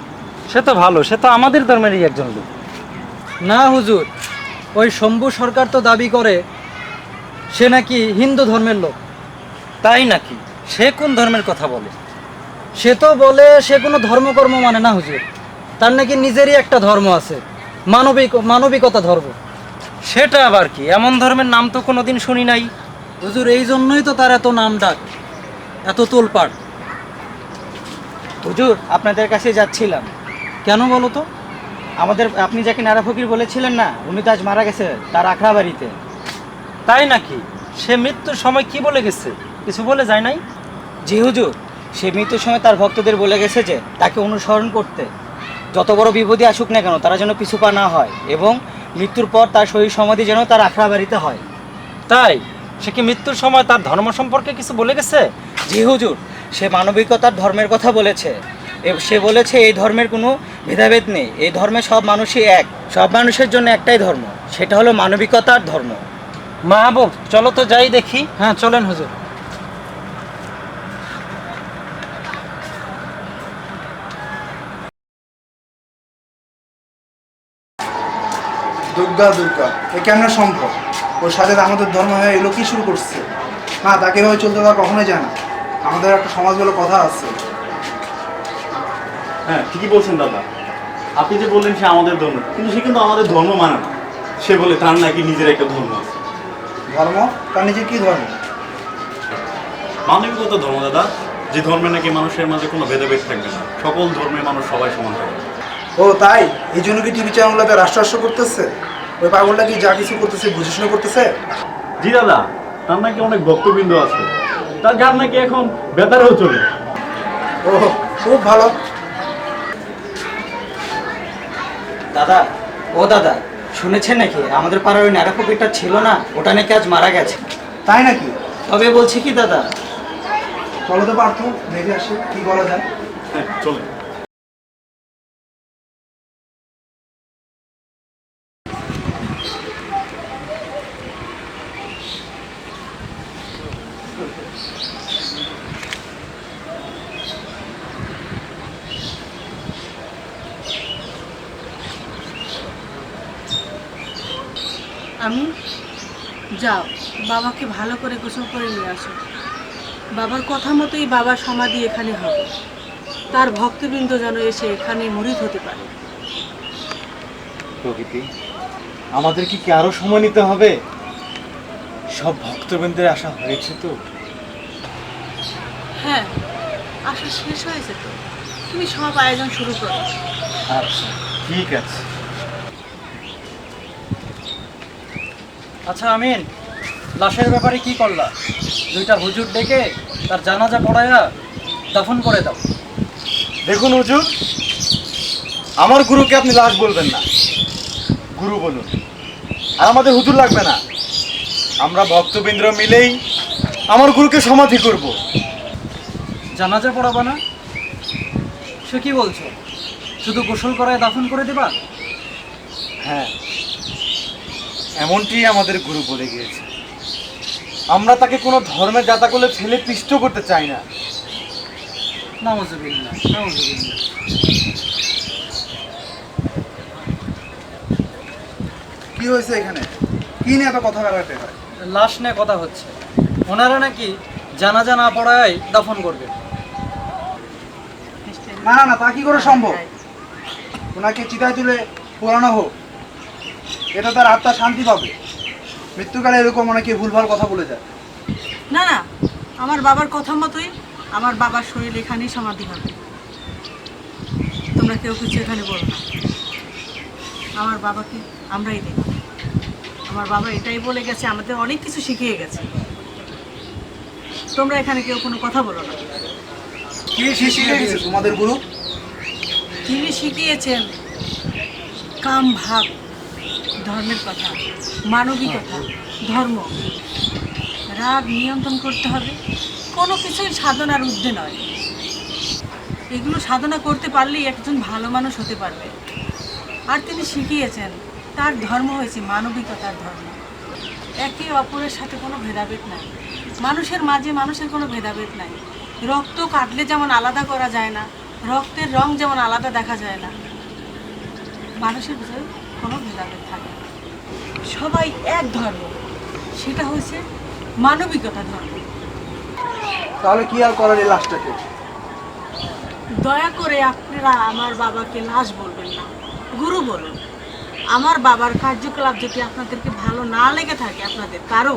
সে তো ভালো, সে তো আমাদের ধর্মেরই একজন লোক। না হুজুর, ওই শম্ভু সরকার তো দাবি করে সে নাকি হিন্দু ধর্মের লোক। তাই নাকি? সে কোন ধর্মের কথা বলে? সে তো বলে সে কোনো ধর্মকর্ম মানে না হুজুর, তার নাকি নিজেরই একটা ধর্ম আছে, মানবিকতা ধর্ম। সেটা আবার কি? এমন ধর্মের নাম তো কোনোদিন শুনি নাই। হুজুর এই জন্যই তো তার এত নাম ডাক, এত তোলপাড়। হুজুর আপনাদের কাছে যাচ্ছিলাম। কেন বলো তো? আপনি যাকে নারা ফকির বলেছিলেন না, উনি তো আজ মারা গেছে তার আখড়া বাড়িতে। তাই নাকি? সে মৃত্যুর সময় কি বলে গেছে? কিছু বলে যায় নাই? জি হুজুর, সে মৃত্যুর সময় তার ভক্তদের বলে গেছে যে তাকে অনুসরণ করতে, যত বড় বিপদই আসুক না কেন তারা যেন পিছু পা না হয়, এবং মৃত্যুর পর তার শরীর সমাধি যেন তার আখড়া বাড়িতে হয়। তাই? সে কি মৃত্যুর সময় তার ধর্ম সম্পর্কে কিছু বলে গেছে? জি হুজুর, সে মানবিকতার ধর্মের কথা বলেছে। সে বলেছে এই ধর্মের কোনো ভেদাভেদ নেই, এই ধর্মে সব মানুষই এক, সব মানুষের জন্য একটাই ধর্ম, সেটা হলো মানবিকতার ধর্ম। মাহবুব, চলো তো যাই দেখি। হ্যাঁ চলেন হুজুর। দুর্গা দুর্গা, এ কেমন সম্ভব? ওর সাথে আমাদের ধর্ম হয়ে এলো কি শুরু করছে? না, তাকে এভাবে চলতে দেওয়া কখনোই যায় না। আমাদের একটা সমাজ বলে কথা আছে। হ্যাঁ ঠিকই বলছেন দাদা, আপনি যে বললেন সে আমাদের ধর্ম, কিন্তু সে কিন্তু আমাদের ধর্ম মানে না। সে বলে তার নাকি নিজের একটা ধর্ম আছে। ধর্ম? তার নিজের কি ধর্ম? মানবিকতা ধর্ম দাদা, যে ধর্মে নাকি মানুষের মাঝে কোনো ভেদাভেদ থাকবে না, সকল ধর্মের মানুষ সবাই সমান থাকবে। ও তাই? এই জন্য কি টিভি চ্যানেলগুলোতে রাষ্ট্র করতেছে? ওই পাগলটা কি যা কিছু করতেছে বুঝে শুনে করতেছে? জি দাদা, তার নাকি অনেক ভক্তবৃন্দ আছে, তার গান নাকি এখন বেতারেও চলে। ও খুব ভালো। দাদা, ও দাদা, শুনেছেন নাকি আমাদের পাড়ার ওই নারা ফকিরটা ছিল না, ওটা নাকি আজ মারা গেছে। তাই নাকি? তবে বলছি কি দাদা, চলো তো পার্থ, দেখে আসি কি বলা যায়। হ্যাঁ চলে। আমি যাও বাবাকে ভালো করে গোসল করে নিয়ে আসো। বাবার কথা মতোই বাবার সমাধি এখানে হবে, তার ভক্তবৃন্দ যেন এসে এখানে মুরিদ হতে পারে। প্রকৃতি, আমাদের কি আরো সময় নিতে হবে? সব ভক্তবৃন্দের আশা হয়েছে তো? হ্যাঁ, আশা শেষ হয়েছে তো, তুমি সব আয়োজন শুরু করো। আচ্ছা ঠিক আছে। আচ্ছা আমিন, লাশের ব্যাপারে কি করলা? দুইটা হুজুর ডেকে তার জানাজা পড়ায়া দাফন করে দাও। দেখুন হুজুর, আমার গুরুকে আপনি লাশ বলবেন না, গুরু বলুন। আর আমাদের হুজুর লাগবে না, আমরা ভক্তবৃন্দ মিলেই আমার গুরুকে সমাধি করব। জানাজা পড়াবা না? সে কি বলছো? শুধু গোসল করায় দাফন করে দেবা? হ্যাঁ, এমনটি আমাদের গুরু বলে গিয়েছে। আমরা তাকে কোনো ধর্মের জাতাকলে ফেলে পিষ্ট করতে চাই না। নাউজুবিল্লাহ, নাউজুবিল্লাহ। কি হয়েছে এখানে? কি নিয়ে এত কথা কাটাতে হয়? লাশ নিয়ে কথা হচ্ছে। ওনারা নাকি জানাজা না পড়ায় দাফন করবে। না না না, তা কি করে সম্ভব? ওনাকে চিতায় তুলে পোড়ানো হোক, এটা তার আত্মা শান্তি পাবে। মৃত্যুকালে এরকম অনেকে ভুলভাল কথা বলে যায়। না না, আমার বাবার কথা মতোই আমার বাবার শরীর এখানেই সমাধি হবে। তোমরা কেউ কিছু এখানে বলো না। আমার বাবাকে আমরাই দেব। আমার বাবা এটাই বলে গেছে, আমাদের অনেক কিছু শিখিয়ে গেছে। তোমরা এখানে কেউ কোনো কথা বলো না। কি শিখিয়ে গেছে তোমাদের গুরু? তিনি শিখিয়েছেন কাম ভাব, ধর্মের কথা, মানবিকতা, ধর্ম, রাগ নিয়ন্ত্রণ করতে হবে। কোনো কিছুই সাধনার ঊর্ধ্বে নয়। এগুলো সাধনা করতে পারলেই একজন ভালো মানুষ হতে পারবে। আর তিনি শিখিয়েছেন তার ধর্ম হয়েছে মানবিকতার ধর্ম। একে অপরের সাথে কোনো ভেদাভেদ নাই। মানুষের মাঝে মানুষের কোনো ভেদাভেদ নাই। রক্ত কাটলে যেমন আলাদা করা যায় না, রক্তের রং যেমন আলাদা দেখা যায় না, মানুষের ভিতরে কোনো ভেদাভেদ থাকে না। সবাই এক ধর্ম, সেটা হয়েছে মানবিকতা ধর্ম। তাহলে কি আর করার এই লাশটাকে? দয়া করে আপনারা আমার বাবাকে লাশ বলবেন না, গুরু বলুন। আমার বাবার কার্যকলাপ যদি আপনাদেরকে ভালো না লেগে থাকে, আপনাদের কারো,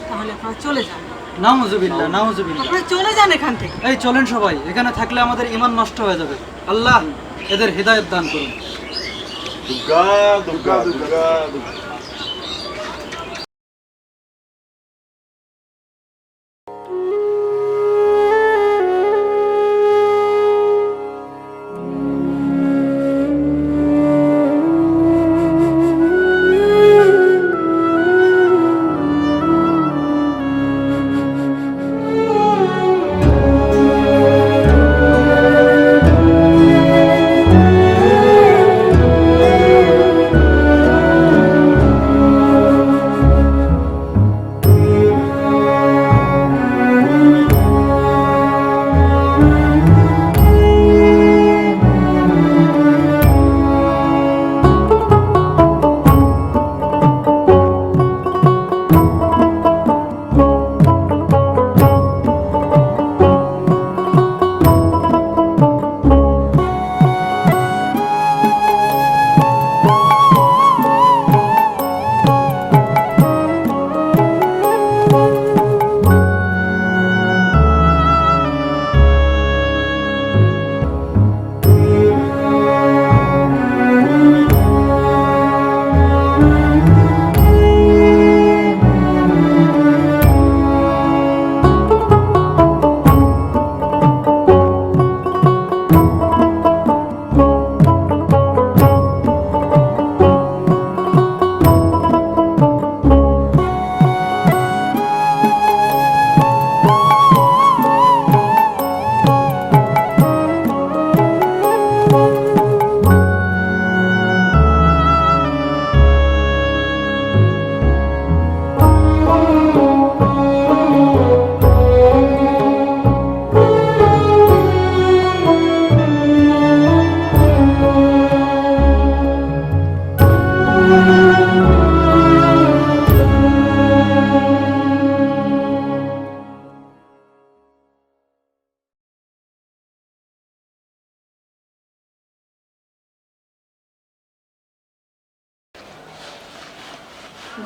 তাহলে আপনারা চলে যান। নাউজুবিল্লাহ, নাউজুবিল্লাহ। আপনারা চলে যান এখান থেকে। এই চলেন সবাই, এখানে থাকলে আমাদের ঈমান নষ্ট হয়ে যাবে। আল্লাহ এদের হিদায়াত দান করুন। দুর্গা দুর্গা দুর্গা দুর্গা।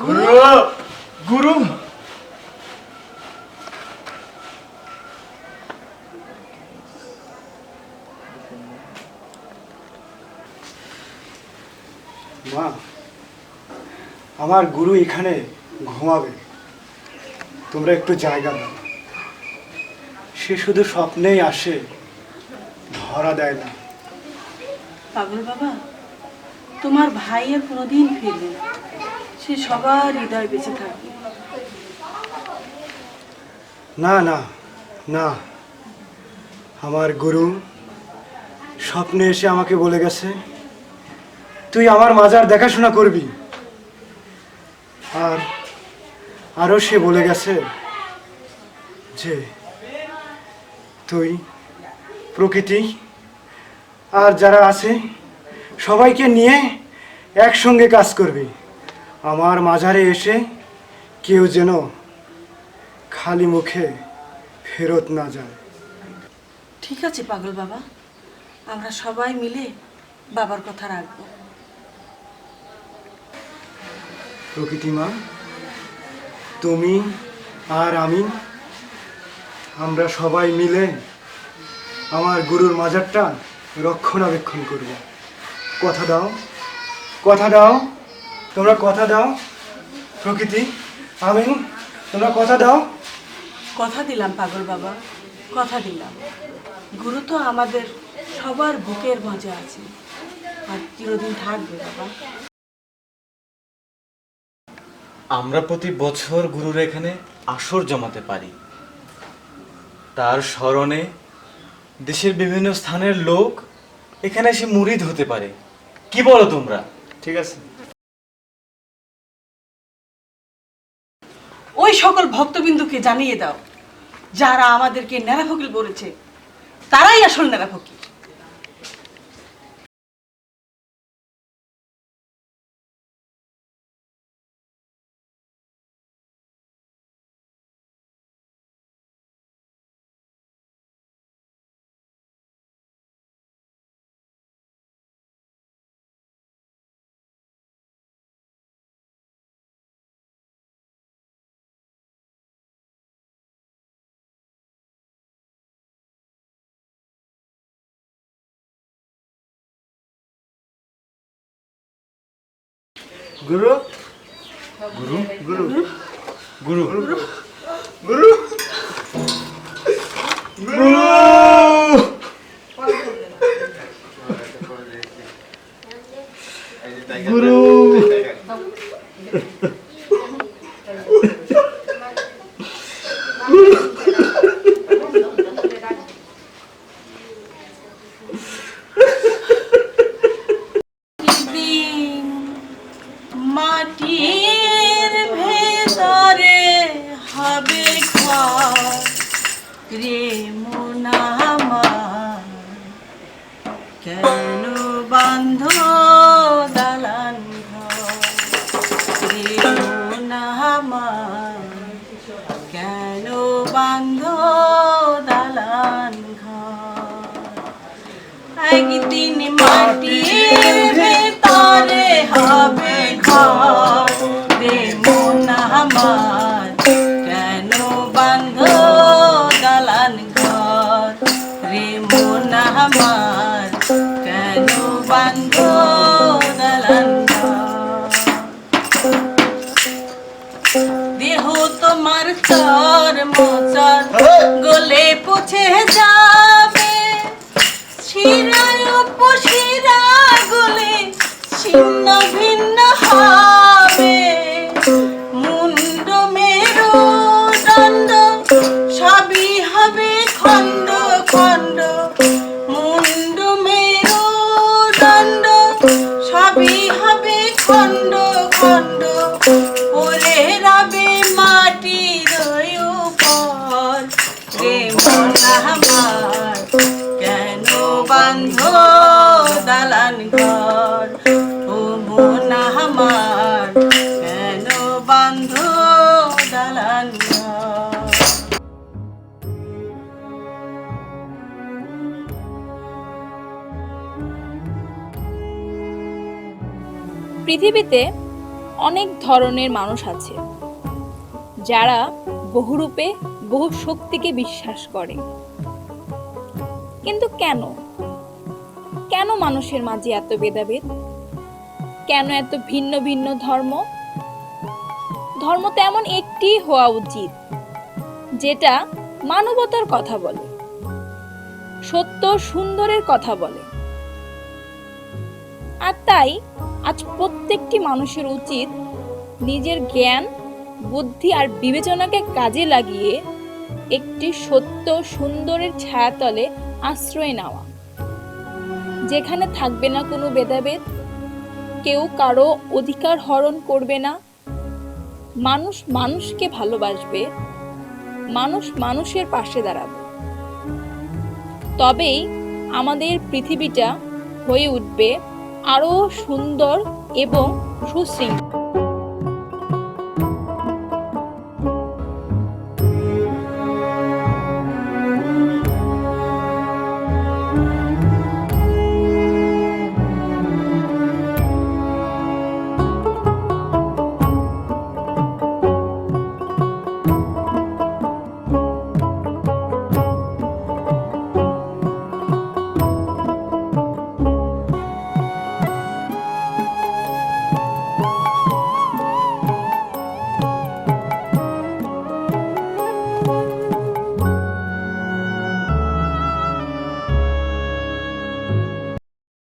গুরু, গুরু। মা, আমার গুরু এখানে ঘুমাবে, তোমরা একটু জায়গা দাও। সে শুধু স্বপ্নেই আসে, ধরা দেয় না। পাগল বাবা, তোমার ভাইয়ের কোনোদিন ফিরবে না। সে সবার হৃদয় বেঁচে থাকবে। না না না, আমার গুরু স্বপ্নে এসে আমাকে বলে গেছে তুই আমার মাজার দেখাশোনা করবি। আর আরও সে বলে গেছে যে তুই প্রকৃতি আর যারা আছে সবাইকে নিয়ে একসঙ্গে কাজ করবি। আমার মাজারে এসে কেউ যেন খালি মুখে ফেরত না যায়। ঠিক আছে পাগল বাবা, আমরা সবাই মিলে বাবার কথা রাখবো। প্রকৃতি মা, তুমি আর আমি, আমরা সবাই মিলে আমার গুরুর মাজারটা রক্ষণাবেক্ষণ করব। কথা দাও, কথা দাও, তোমরা কথা দাও। প্রকৃতি, আমি, তোমরা কথা দাও। কথা দিলাম পাগল বাবা, কথা দিলাম। গুরু তো আমাদের সবার বুকের মাঝে আছে আর চিরদিন থাকবে বাবা। আমরা প্রতি বছর গুরুর এখানে আসর জমাতে পারি। তার স্মরণে দেশের বিভিন্ন স্থানের লোক এখানে এসে মুরিদ হতে পারে। কি বলো তোমরা? ঠিক আছে। ওই সকল ভক্তবিন্দুকে জানিয়ে দাও যারা আমাদেরকে ন্যাড়া ফকির বলেছে, তারাই আসল ন্যাড়া ফকির। গুরু, গুরু, গুরু, গুরু, গুরু, গুরু, গুরু। গুরু, মাটির ভেতরে হবে ঘর রে মন আমার, কেন বান্ধ দালান ঘর রে মন আমার, কেন বান্ধ দালান ঘর। একদিন মাটির ভেতরে হবে ঘর রে মন আমার, কেন বান্ধ দালান ঘর রে মন আমার, কেন বান্ধ দালান ঘর। দেহ তোমার চর মোচর গলে পচে যাবে, শিরায় উপশিরা গলে ছিন্ন ভিন্ন হবে, মুন্ড মেরু দণ্ড সবই হবে খণ্ড খণ্ড, মুন্ড মেরু দণ্ড সবই হবে খণ্ড খণ্ড, পড়ে রবে মাটির উপর রে মন আমার, কেন বান্ধ দালান ঘর ও মন আমার, কেন বান্ধ দালান ঘর। পৃথিবীতে অনেক ধরনের মানুষ আছে যারা বহুরূপে বহু শক্তিকে বিশ্বাস করে। কিন্তু কেন কেন মানুষের মাঝে এত ভেদাভেদ? কেন এত ভিন্ন ভিন্ন ধর্ম? ধর্ম তো এমন একটি হওয়া উচিত যেটা মানবতার কথা বলে, সত্য সুন্দরের কথা বলে। আর তাই আজ প্রত্যেকটি মানুষের উচিত নিজের জ্ঞান, বুদ্ধি আর বিবেচনাকে কাজে লাগিয়ে একটি সত্য সুন্দরের ছায়াতলে আশ্রয় নেওয়া, যেখানে থাকবে না কোনো ভেদাভেদ, কেউ কারো অধিকার হরণ করবে না, মানুষ মানুষকে ভালোবাসবে, মানুষ মানুষের পাশে দাঁড়াবে। তবেই আমাদের পৃথিবীটা হয়ে উঠবে আরো সুন্দর এবং সুশৃঙ্খল।